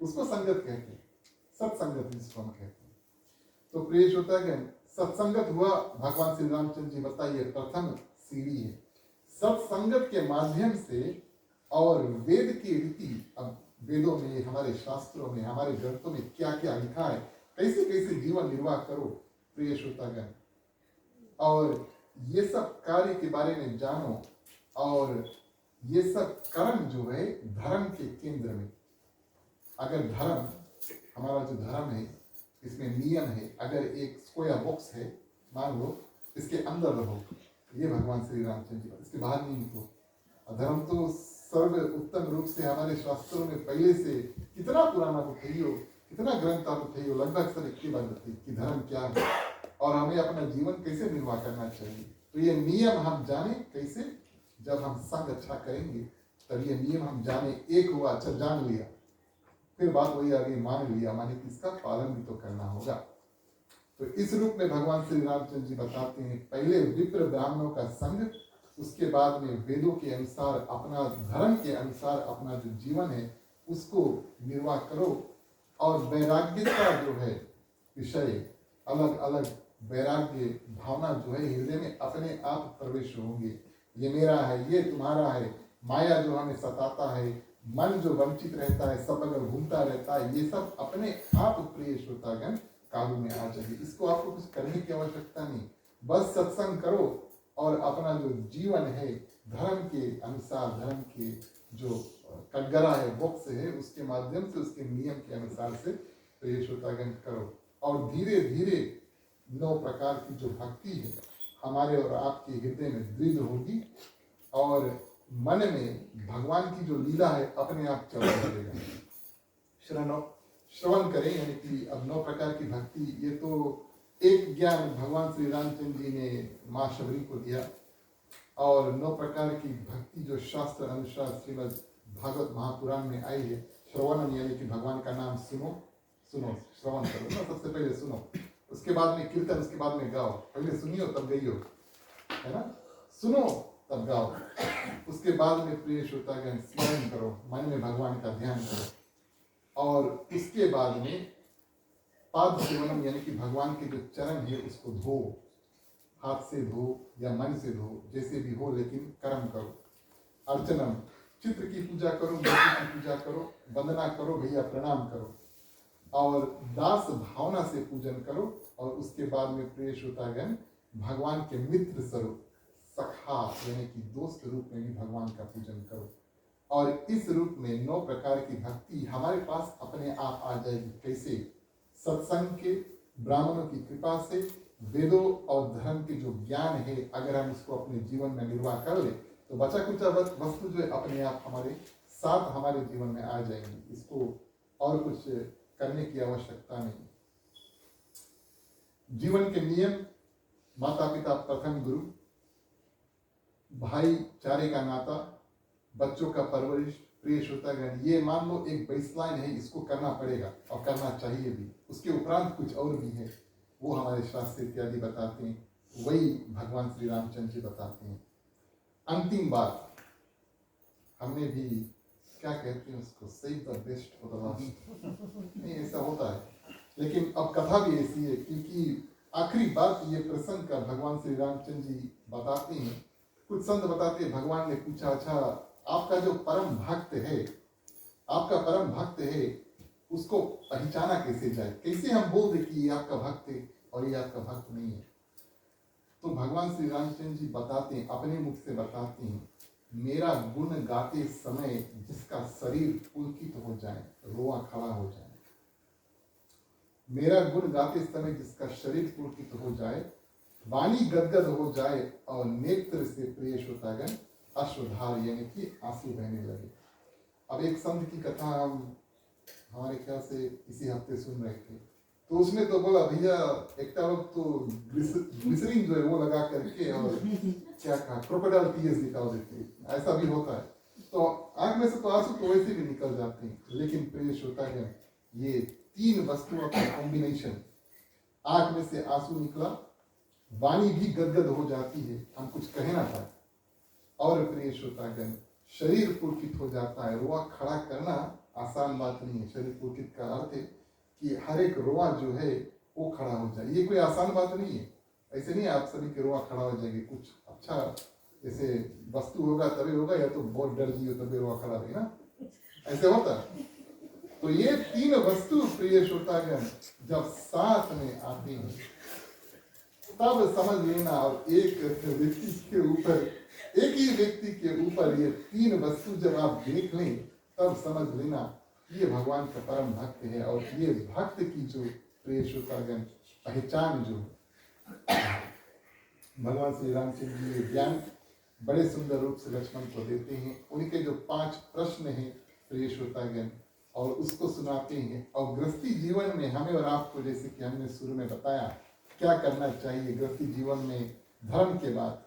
उसको संगत कहते हैं, सत्संगत जिसको हम कहते हैं। तो प्रिय श्रोतागण सत्संगत हुआ, भगवान श्री रामचंद्र जी बताइए प्रथम सीढ़ी है। सत्संगत के माध्यम से और वेद की रीति, अब वेदों में, हमारे शास्त्रों में, हमारे ग्रंथों में क्या क्या लिखा है, कैसे कैसे जीवन निर्वाह करो प्रिय श्रोतागण, और ये सब कार्य के बारे में जानो। और ये सब कर्म जो है धर्म के केंद्र में, अगर धर्म, हमारा जो धर्म है इसमें नियम है, अगर एक स्क्वायर बॉक्स है, मान लो इसके अंदर रहो, ये भगवान श्री रामचंद्र जी, इसके बाहर नहीं निकलो। धर्म तो सर्व उत्तम रूप से हमारे शास्त्रों में पहले से कितना पुराना बुखाइयो, कितना ग्रंथ आप उठाइयो, लगभग सब एक ही बात होती कि धर्म क्या है और हमें अपना जीवन कैसे निर्वाह करना चाहिए। तो ये नियम हम जाने कैसे, जब हम संग अच्छा करेंगे तब ये नियम हम जाने, एक हुआ, अच्छा जान लिया, फिर बात वही आगे मान लिया, माने कि इसका पालन भी तो करना होगा। तो इस रूप में भगवान श्री रामचंद्र जी बताते हैं पहले विप्र ब्राह्मणों का संग, उसके बाद में वेदों के अनुसार, अपना धर्म के अनुसार अपना जो जीवन है उसको निर्वाह करो। और वैराग्यता जो है विषय, अलग अलग वैराग्य भावना जो है हृदय में अपने आप प्रवेश होंगे। ये मेरा है, ये तुम्हारा है, माया जो हमें सताता है, मन जो वंचित रहता है, सब अगर घूमता रहता है, ये सब अपने आप प्रिय श्रोतागण काबू में आ जाएगी। इसको आपको कुछ करने की आवश्यकता नहीं, बस सत्संग करो और अपना जो जीवन है धर्म के अनुसार, धर्म के जो कटघरा है, बॉक्स है, उसके माध्यम से, उसके नियम के अनुसार से प्रिय श्रोतागण करो। और धीरे धीरे 9 प्रकार की जो भक्ति है हमारे और आपके हृदय में दृढ़ होगी और मन में भगवान की जो लीला है अपने आप चल लगेगा। श्रवण करें, यानी कि अब 9 प्रकार की भक्ति, ये तो एक ज्ञान भगवान श्री रामचंद्र जी ने माँ शबरी को दिया और 9 प्रकार की भक्ति जो शास्त्र अनुसार श्रीमद् भागवत महापुराण में आई है। श्रवणम यानी कि भगवान का नाम सुनो, श्रवण करो ना, सबसे पहले सुनो, उसके बाद में कीर्तन, उसके बाद में गाओ। पहले सुनियो तब गइयो, है ना, सुनो तब गाओ। उसके बाद में प्रिय श्रोतागण स्मरण करो, मन में भगवान का ध्यान करो। और उसके बाद में पाद सेवनम यानी कि भगवान के जो चरण है उसको धो, हाथ से धो या मन से धो, जैसे भी हो, लेकिन कर्म करो। अर्चनम, चित्र की पूजा करो, मूर्ति की पूजा करो, वंदना करो, भैया प्रणाम करो, और दास भावना से पूजन करो। और उसके बाद में प्रिय श्रोतागण भगवान के मित्र स्वरूप, सखा यानी कि दोस्त रूप में भी भगवान का पूजन करो। और इस रूप में 9 प्रकार की भक्ति हमारे पास अपने आप आ जाएगी। कैसे? सत्संग के, ब्राह्मणों की कृपा से, वेदों और धर्म के जो ज्ञान है, अगर हम इसको अपने जीवन में निर्वाह कर ले तो बचा कुचा वस्तु जो है अपने आप हमारे साथ हमारे जीवन में आ जाएंगी। इसको और कुछ करने की आवश्यकता नहीं। जीवन के नियम, माता पिता प्रथम गुरु, भाईचारे का नाता, बच्चों का परवरिश, प्रिय श्रोतागण, ये मान लो एक बेसलाइन है, इसको करना पड़ेगा और करना चाहिए भी। उसके उपरांत कुछ और भी है, वो हमारे शास्त्र इत्यादि बताते हैं, वही भगवान श्री रामचंद्र जी बताते हैं। अंतिम बात, हमने भी क्या कहते हैं उसको, save the best for the last, नहीं ऐसा होता है, लेकिन अब कथा भी ऐसी है, क्योंकि आखिरी बात ये प्रसंग का भगवान श्री रामचंद्र जी बताते हैं। कुछ संत बताते हैं, भगवान ने पूछा, अच्छा आपका जो परम भक्त है, आपका परम भक्त है, उसको पहचाना कैसे जाए, कैसे हम बोल दे कि ये आपका भक्त है और ये आपका भक्त नहीं है? तो भगवान श्री रामचंद्र जी बताते हैं, अपने मुख से बताते हैं, मेरा गुण गाते समय जिसका शरीर पुलकित हो जाए, रोआ खड़ा हो जाए, मेरा गुण गाते समय जिसका शरीर पुलकित हो जाए, वाणी गदगद हो जाए और नेत्र से प्रिय श्रोतागण अश्रुधार यानी कि आंसू बहने लगे। अब एक संत की कथा हम हमारे ख्याल से इसी हफ्ते सुन रहे थे, तो उसने तो बोला, भैया एक वक्त तो ग्लिसरीन जो है वो लगा करके और क्या कहा, क्रोकोडाइल टीयर्स निकाल देते, ऐसा भी होता है। तो आंख में से तो आंसू तो वैसे भी निकल जाते हैं, लेकिन प्रिय श्रोतागण ये 3 वस्तुओं का कॉम्बिनेशन, आंख में से आंसू निकला, वाणी भी गदगद हो जाती है, हम कुछ कह ना पाए, और प्रिय श्रोतागण शरीर पुलकित हो जाता है। रोआ खड़ा करना आसान बात नहीं है। शरीर पुलकित का अर्थ है कि हर एक रोआ जो है वो खड़ा हो जाए, ये कोई आसान बात नहीं है। ऐसे नहीं आप सभी के रोआ खड़ा हो जाएंगे, कुछ अच्छा जैसे वस्तु होगा तभी होगा, या तो बहुत डर गई हो तभी रोआ खड़ा रहेगा ना, ऐसे होता है। तो ये 3 वस्तु प्रिय श्रोतागण जब साथ में आती हैं तब समझ लेना, और एक व्यक्ति के ऊपर, एक ही व्यक्ति के ऊपर ये 3 वस्तु जब आप देख लें तब समझ लेना ये भगवान का परम भक्त है। और ये भक्त की जो प्रिय श्रोतागण पहचान जो भगवान श्री रामचंद्र जी ये ज्ञान बड़े सुंदर रूप से लक्ष्मण को देते हैं। उनके जो 5 प्रश्न हैं प्रिय श्रोतागण, और उसको सुनाते हैं। और गृहस्थी जीवन में हमें और आपको, जैसे कि हमने शुरू में बताया, क्या करना चाहिए गृहस्थी जीवन में, धर्म के बाद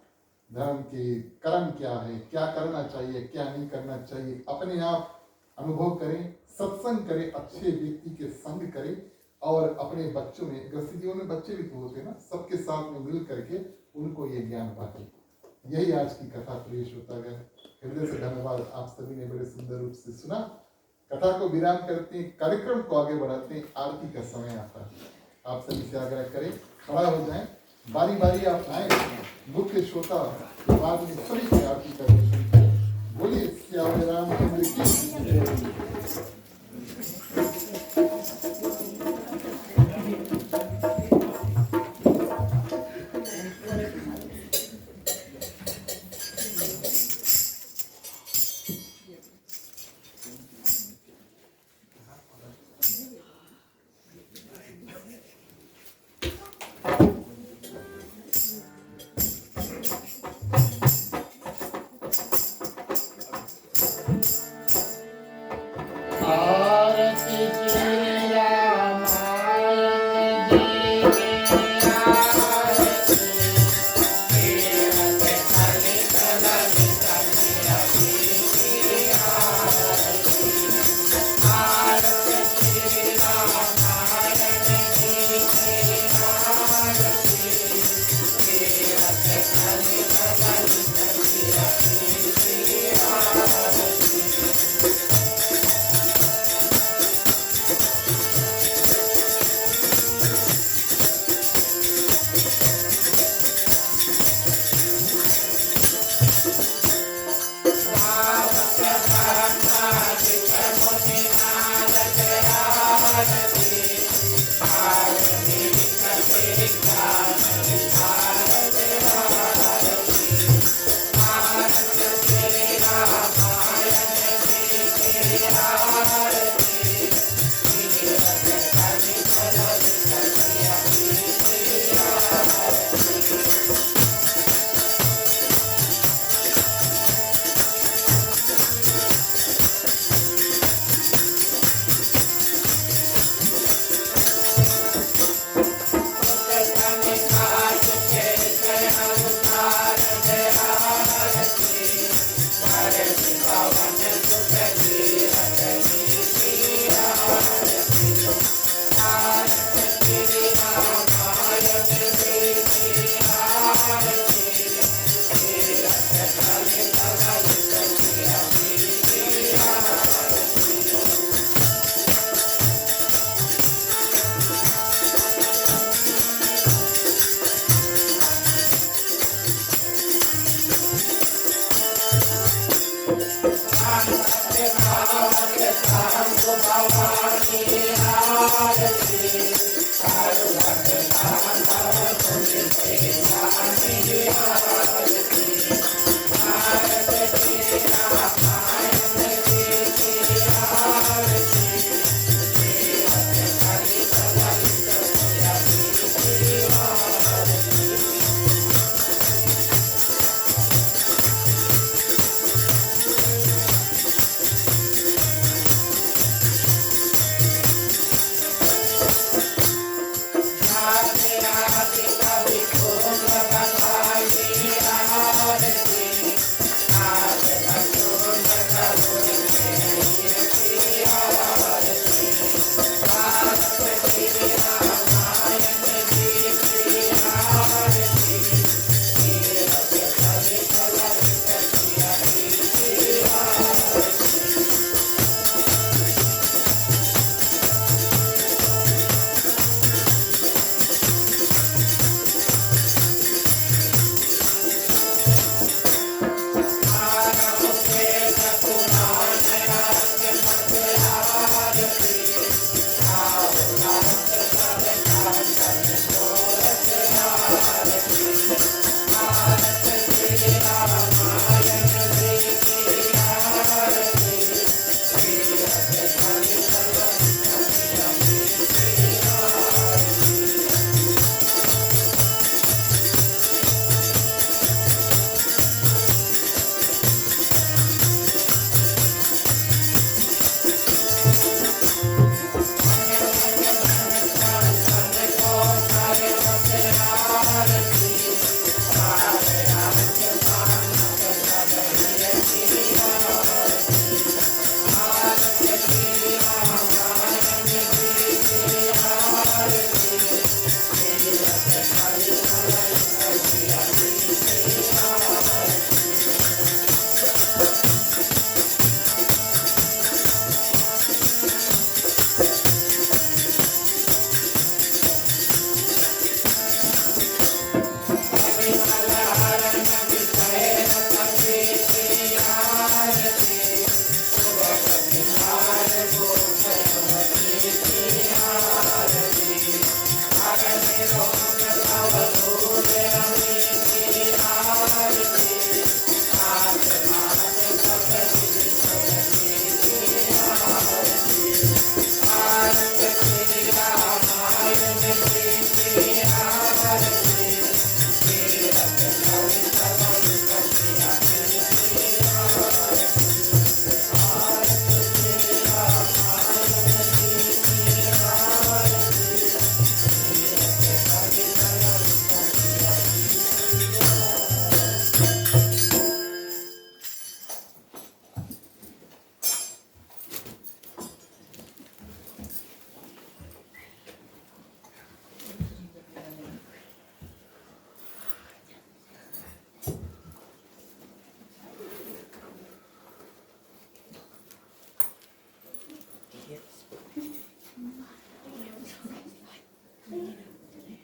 धर्म के कर्म क्या है, क्या करना चाहिए, क्या नहीं करना चाहिए, अपने आप अनुभव करें, सत्संग करें, अच्छे व्यक्ति के संग करें, और अपने बच्चों में, गृहस्थी जीवन में बच्चे भी तो होते हैं ना, सबके साथ में मिल करके उनको ये ज्ञान बांटें। यही आज की कथा प्रिय श्रोतागण, हृदय से धन्यवाद, आप सभी ने बड़े सुंदर रूप से सुना। कथा को विराम करते हैं, कार्यक्रम को आगे बढ़ाते हैं, आरती का समय आता है। आप सभी से आग्रह करें, खड़ा हो जाएं, बारी बारी आप आए, मुख्य श्रोता बाद में सभी की आरती करें। बोलिए श्याम रामचंद्र की।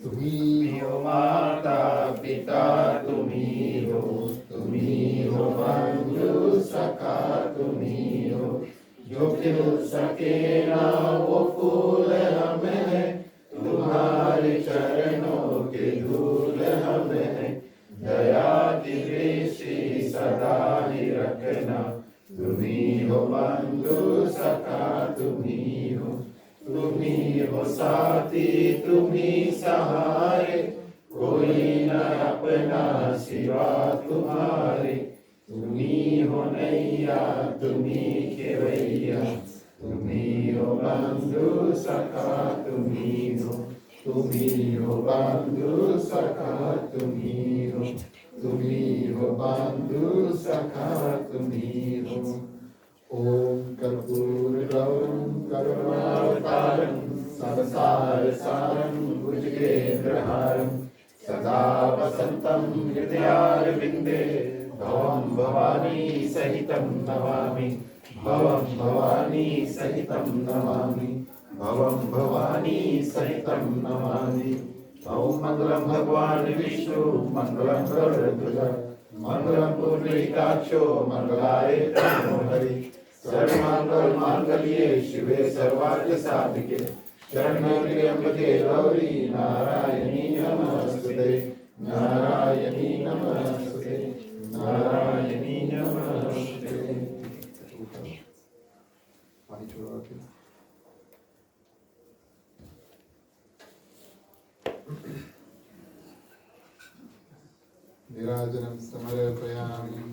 तुम्ही हो माता पिता, तुम्ही हो बंधु सखा, तुम्ही हो जो खिल सके ना वो फूल हम है, तुम्हारे चरणों के धूल हम है। दया की दृष्टि सदा ही रखना, तुम्ही हो बंधु सखा तुम्ही हो साथी तुम्ही सहारे, कोई न अपना सिवा तुम्हारे। तुम्ही हो नैया तुम्ही खेवैया, तुम्ही हो बंधु सखा तुम्ही हो बंधु सखा तुम्ही हो बंधु सखा तुम्ही हो। ओम कर्पूर गौरम करुणावतारम संसार सारम भुजगेन्द्रहारम, सदा वसंतम हृदयारविंदे, भवं भवानी सहितं नमामि, भवं भवानी सहितं नमामि, भवं भवानी सहितं नमामि। ओम मंगलम भगवान विष्णु मंगलम गरुड़ध्वज, मंगलम पुंडरीकाक्षो मंगलाय तनो हरि, सर्वमंगल मांगल्ये शिवे सर्वार्थ साधिके, शरण्ये त्र्यंबके गौरी नारायणी नमोस्तुते, नारायणी नमोस्तुते, नारायणी नमोस्तुते। पानी छोड़ो आके। नीराजनं समर्पयामि।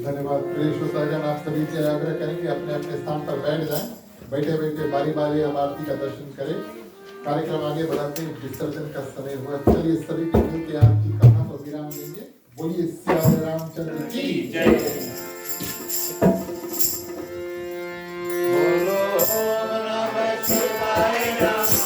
धन्यवाद। प्रिय श्रोतागण, आप सभी से आग्रह करेंगे अपने अपने स्थान पर बैठ जाएं। बैठे बैठे बारी बारी हम आरती का दर्शन करें। कार्यक्रम आगे बढ़ाते विसर्जन का समय हुआ। चलिए सभी के मुंह के आरती का हम विराम देंगे। बोलिए श्री रामचंद्र की जय। बोलो ओम नमः शिवाय नमः।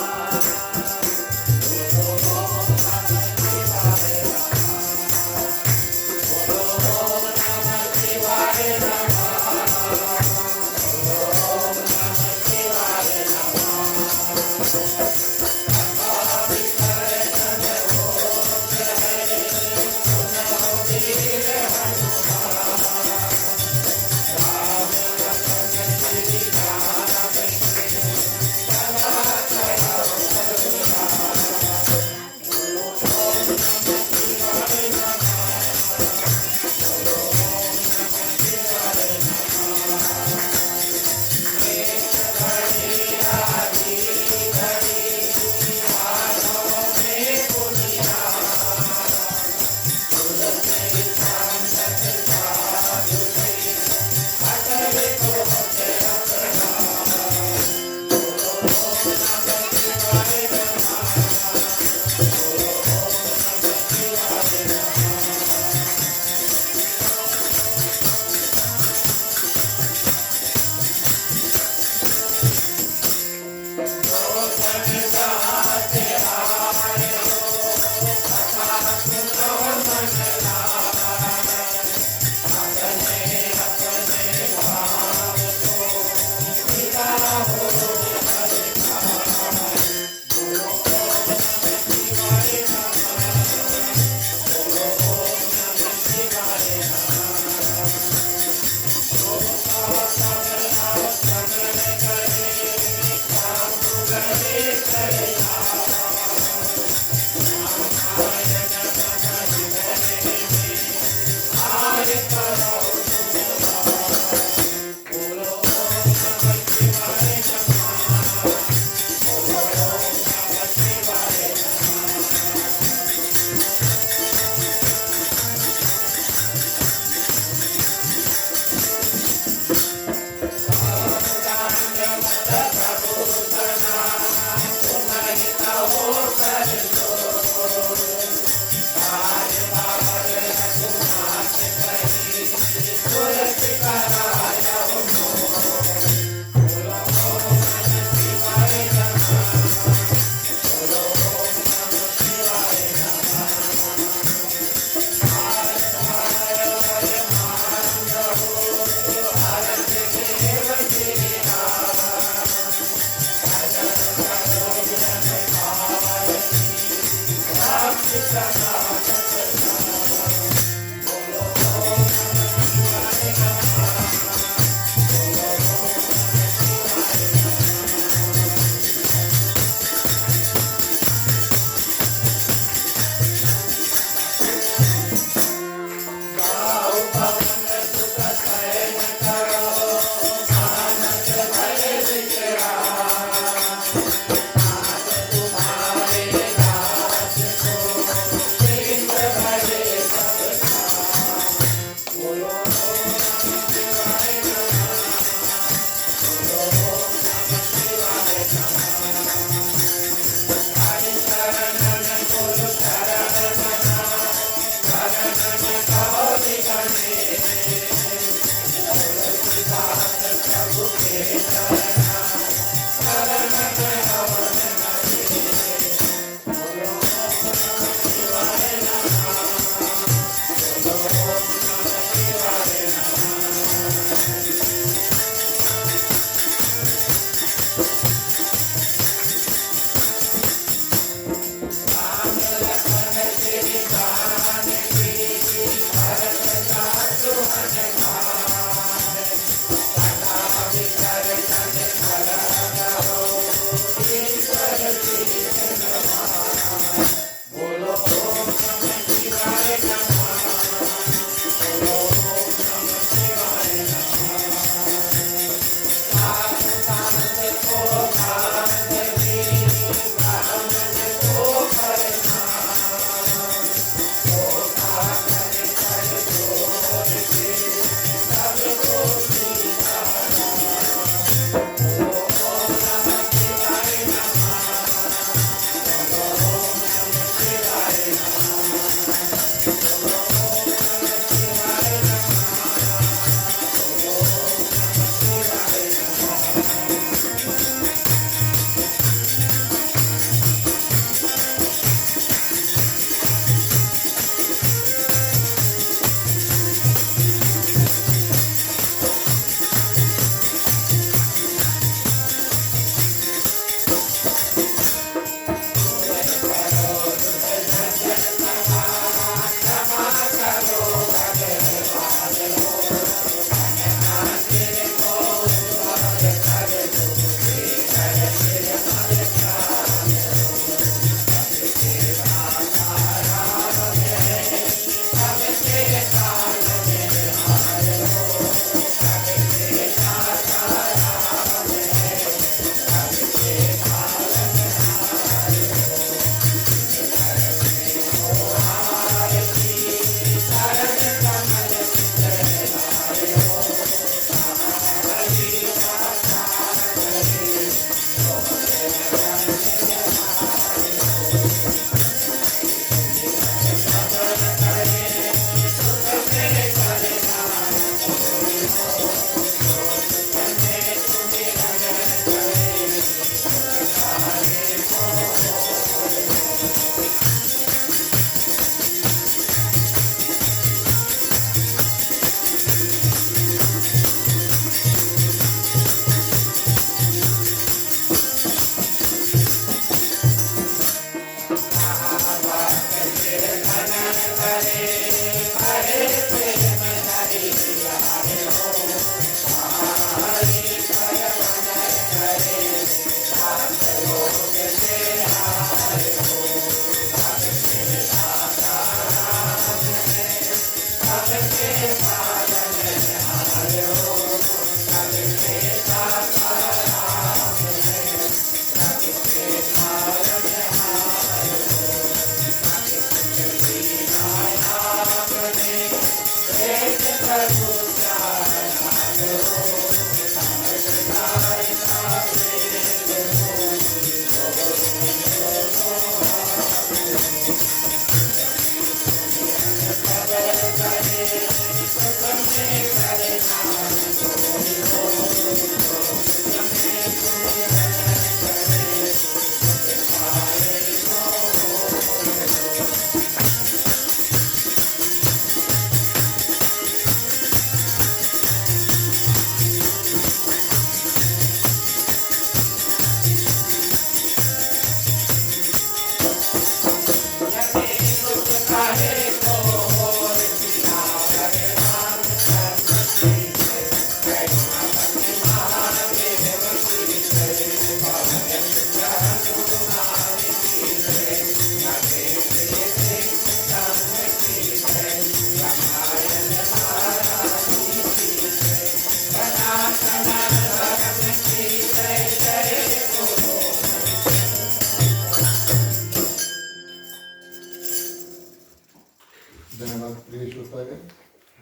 धन्यवाद प्रिय श्रोतागण।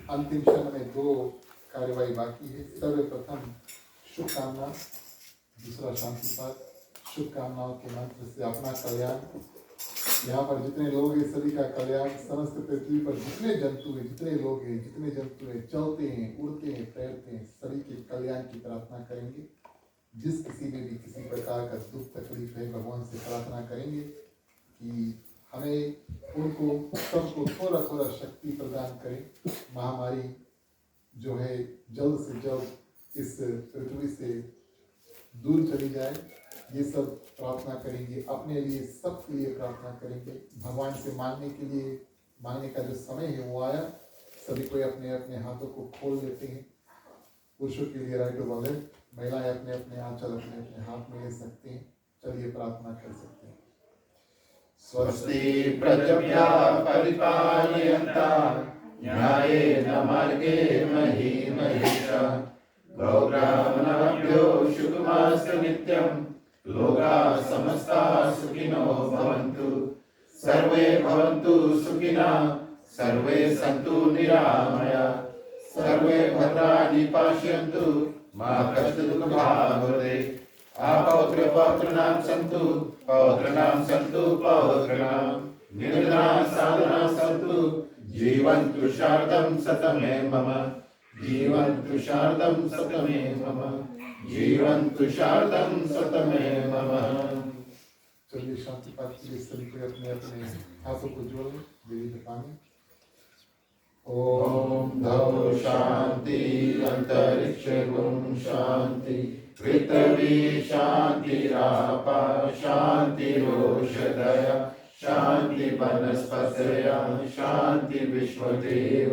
अंतिम क्षण में दो कार्यवाही बाकी है। सर्वप्रथम शुभकामना, दूसरा शांति पाठ। शुभकामनाओं के मंत्र से अपना कल्याण, यहाँ पर जितने लोग हैं सभी का कल्याण, समस्त पृथ्वी पर जितने जंतु हैं, जितने लोग हैं, जितने जंतु हैं, चलते हैं, उड़ते हैं, तैरते हैं, सभी के कल्याण की प्रार्थना करेंगे। जिस किसी में भी किसी प्रकार का दुख तकलीफ है, भगवान से प्रार्थना करेंगे कि हमें उनको सबको थोड़ा थोड़ा शक्ति प्रदान करें। महामारी जो है जल्द से जल्द इस पृथ्वी से दूर चली जाए, ये सब प्रार्थना करेंगे। अपने लिए, सबके लिए प्रार्थना करेंगे। भगवान से मांगने के लिए, मांगने का जो समय है वो आया। सभी कोई अपने अपने हाथों को खोल लेते हैं। पुरुषों के लिए राइट ओवर लेफ्ट, महिलाएं अपने अपने आंचल अपने अपने हाथ में ले सकते हैं। चलिए प्रार्थना कर सकते हैं। स्वस्ति प्रजभ्यः परिपालयन्तां न्यायेन मार्गेण महीं महिषाः गौब्राह्मणेभ्यो शुभमस्तु नित्यं लोकाः समस्ताः सुखिनो भवन्तु सर्वे भवन्तु सुखिनः सर्वे सन्तु निरामयाः सर्वे भद्राणि पश्यन्तु मा कश्चित् दुःखभाग् भवेत् अपौत्रपौत्राणां सन्तु पौत्राणां सन्तु पौत्राणां निर्धनाः साधुनाः सन्तु जीवन्तु शारदं शतमेव मम जीवन्तु शारदं शतमेव मम जीवन्तु शारदं शतमेव मम। चलिए शांति पाठ के लिए सभी को अपने अपने हाथों को जोड़ देवी के पानी। ओम धौ शांति अंतरिक्षं शांति पृथ्वी शांतिरापा शांतिरोषधय शांति वनस्पतयः शांति विश्वदेव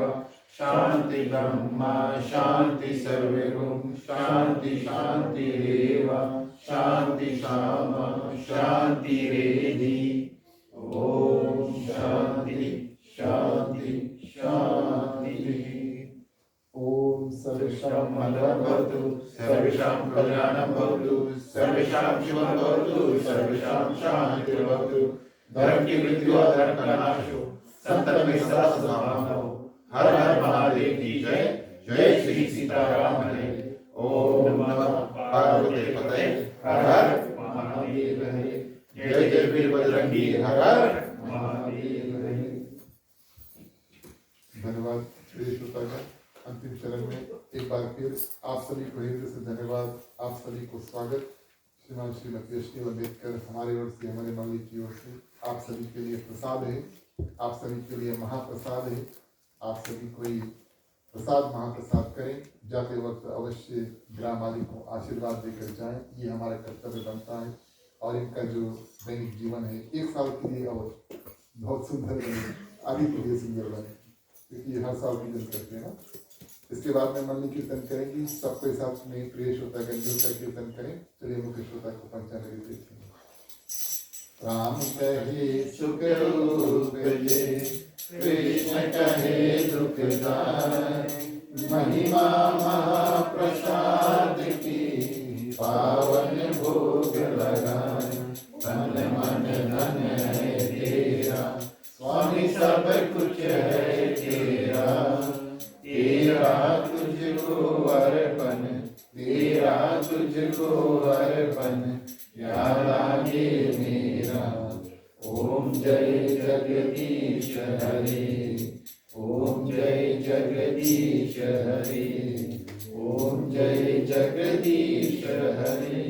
शांति ब्रह्मा शांति सर्वगुण शांति शांतिरेव शांति शामा शांतिरेधि। ओम शांति शांति शांति। ओम सर्वेषां मंगलं भवतु सर्वेषां कल्याणं भवतु सर्वेषां शुभं भवतु सर्वेषां शान्तिर्भवतु। धर्म की मृत्यु और धर्म का नाश हो, संतन में सदा सद्भावना हो। हर हर महादेव की जय। जय श्री सीताराम हरे। ओम नमः पार्वती पतये हर हर महादेव हरे। जय जय वीरभद्रंगी हर हर महादेव हरे। धन्यवाद प्रिय श्रोतागण। अंतिम चरण में एक बार फिर आप सभी को हृदय से धन्यवाद। आप सभी को स्वागत। श्रीमान श्रीमती अश्विनी अम्बेडकर हमारी ओर से, हमारे मंडली की ओर से आप सभी के लिए प्रसाद है। आप सभी के लिए महाप्रसाद है। आप सभी कोई प्रसाद महाप्रसाद करें। जाते वक्त अवश्य ग्राम मालिक को आशीर्वाद देकर जाएं। ये हमारा कर्तव्य बनता है। और इनका जो दैनिक जीवन है 1 साल के लिए और बहुत सुंदर बने, आगे के लिए सुंदर बने, क्योंकि हर साल कीर्तन करते हैं ना। इसके बाद में मंडली कीर्तन करेंगी। सबके साथ में प्रिय श्रोता गंजों का कीर्तन करें। चलिए मुख्य श्रोता को पंचांग देते हैं। राम कहे सुख उपजे कृष्ण कहे दुख जाय महिमा महाप्रसाद की पावन भोग लगाए। तन मन धन है तेरा स्वामी सब कुछ है तेरा तेरा तुझको अर्पण तेरा तुझको अर्पण या लागे मेरा। ओम जय जगदीश हरे। ओम जय जगदीश हरे। ओम जय जगदीश हरे।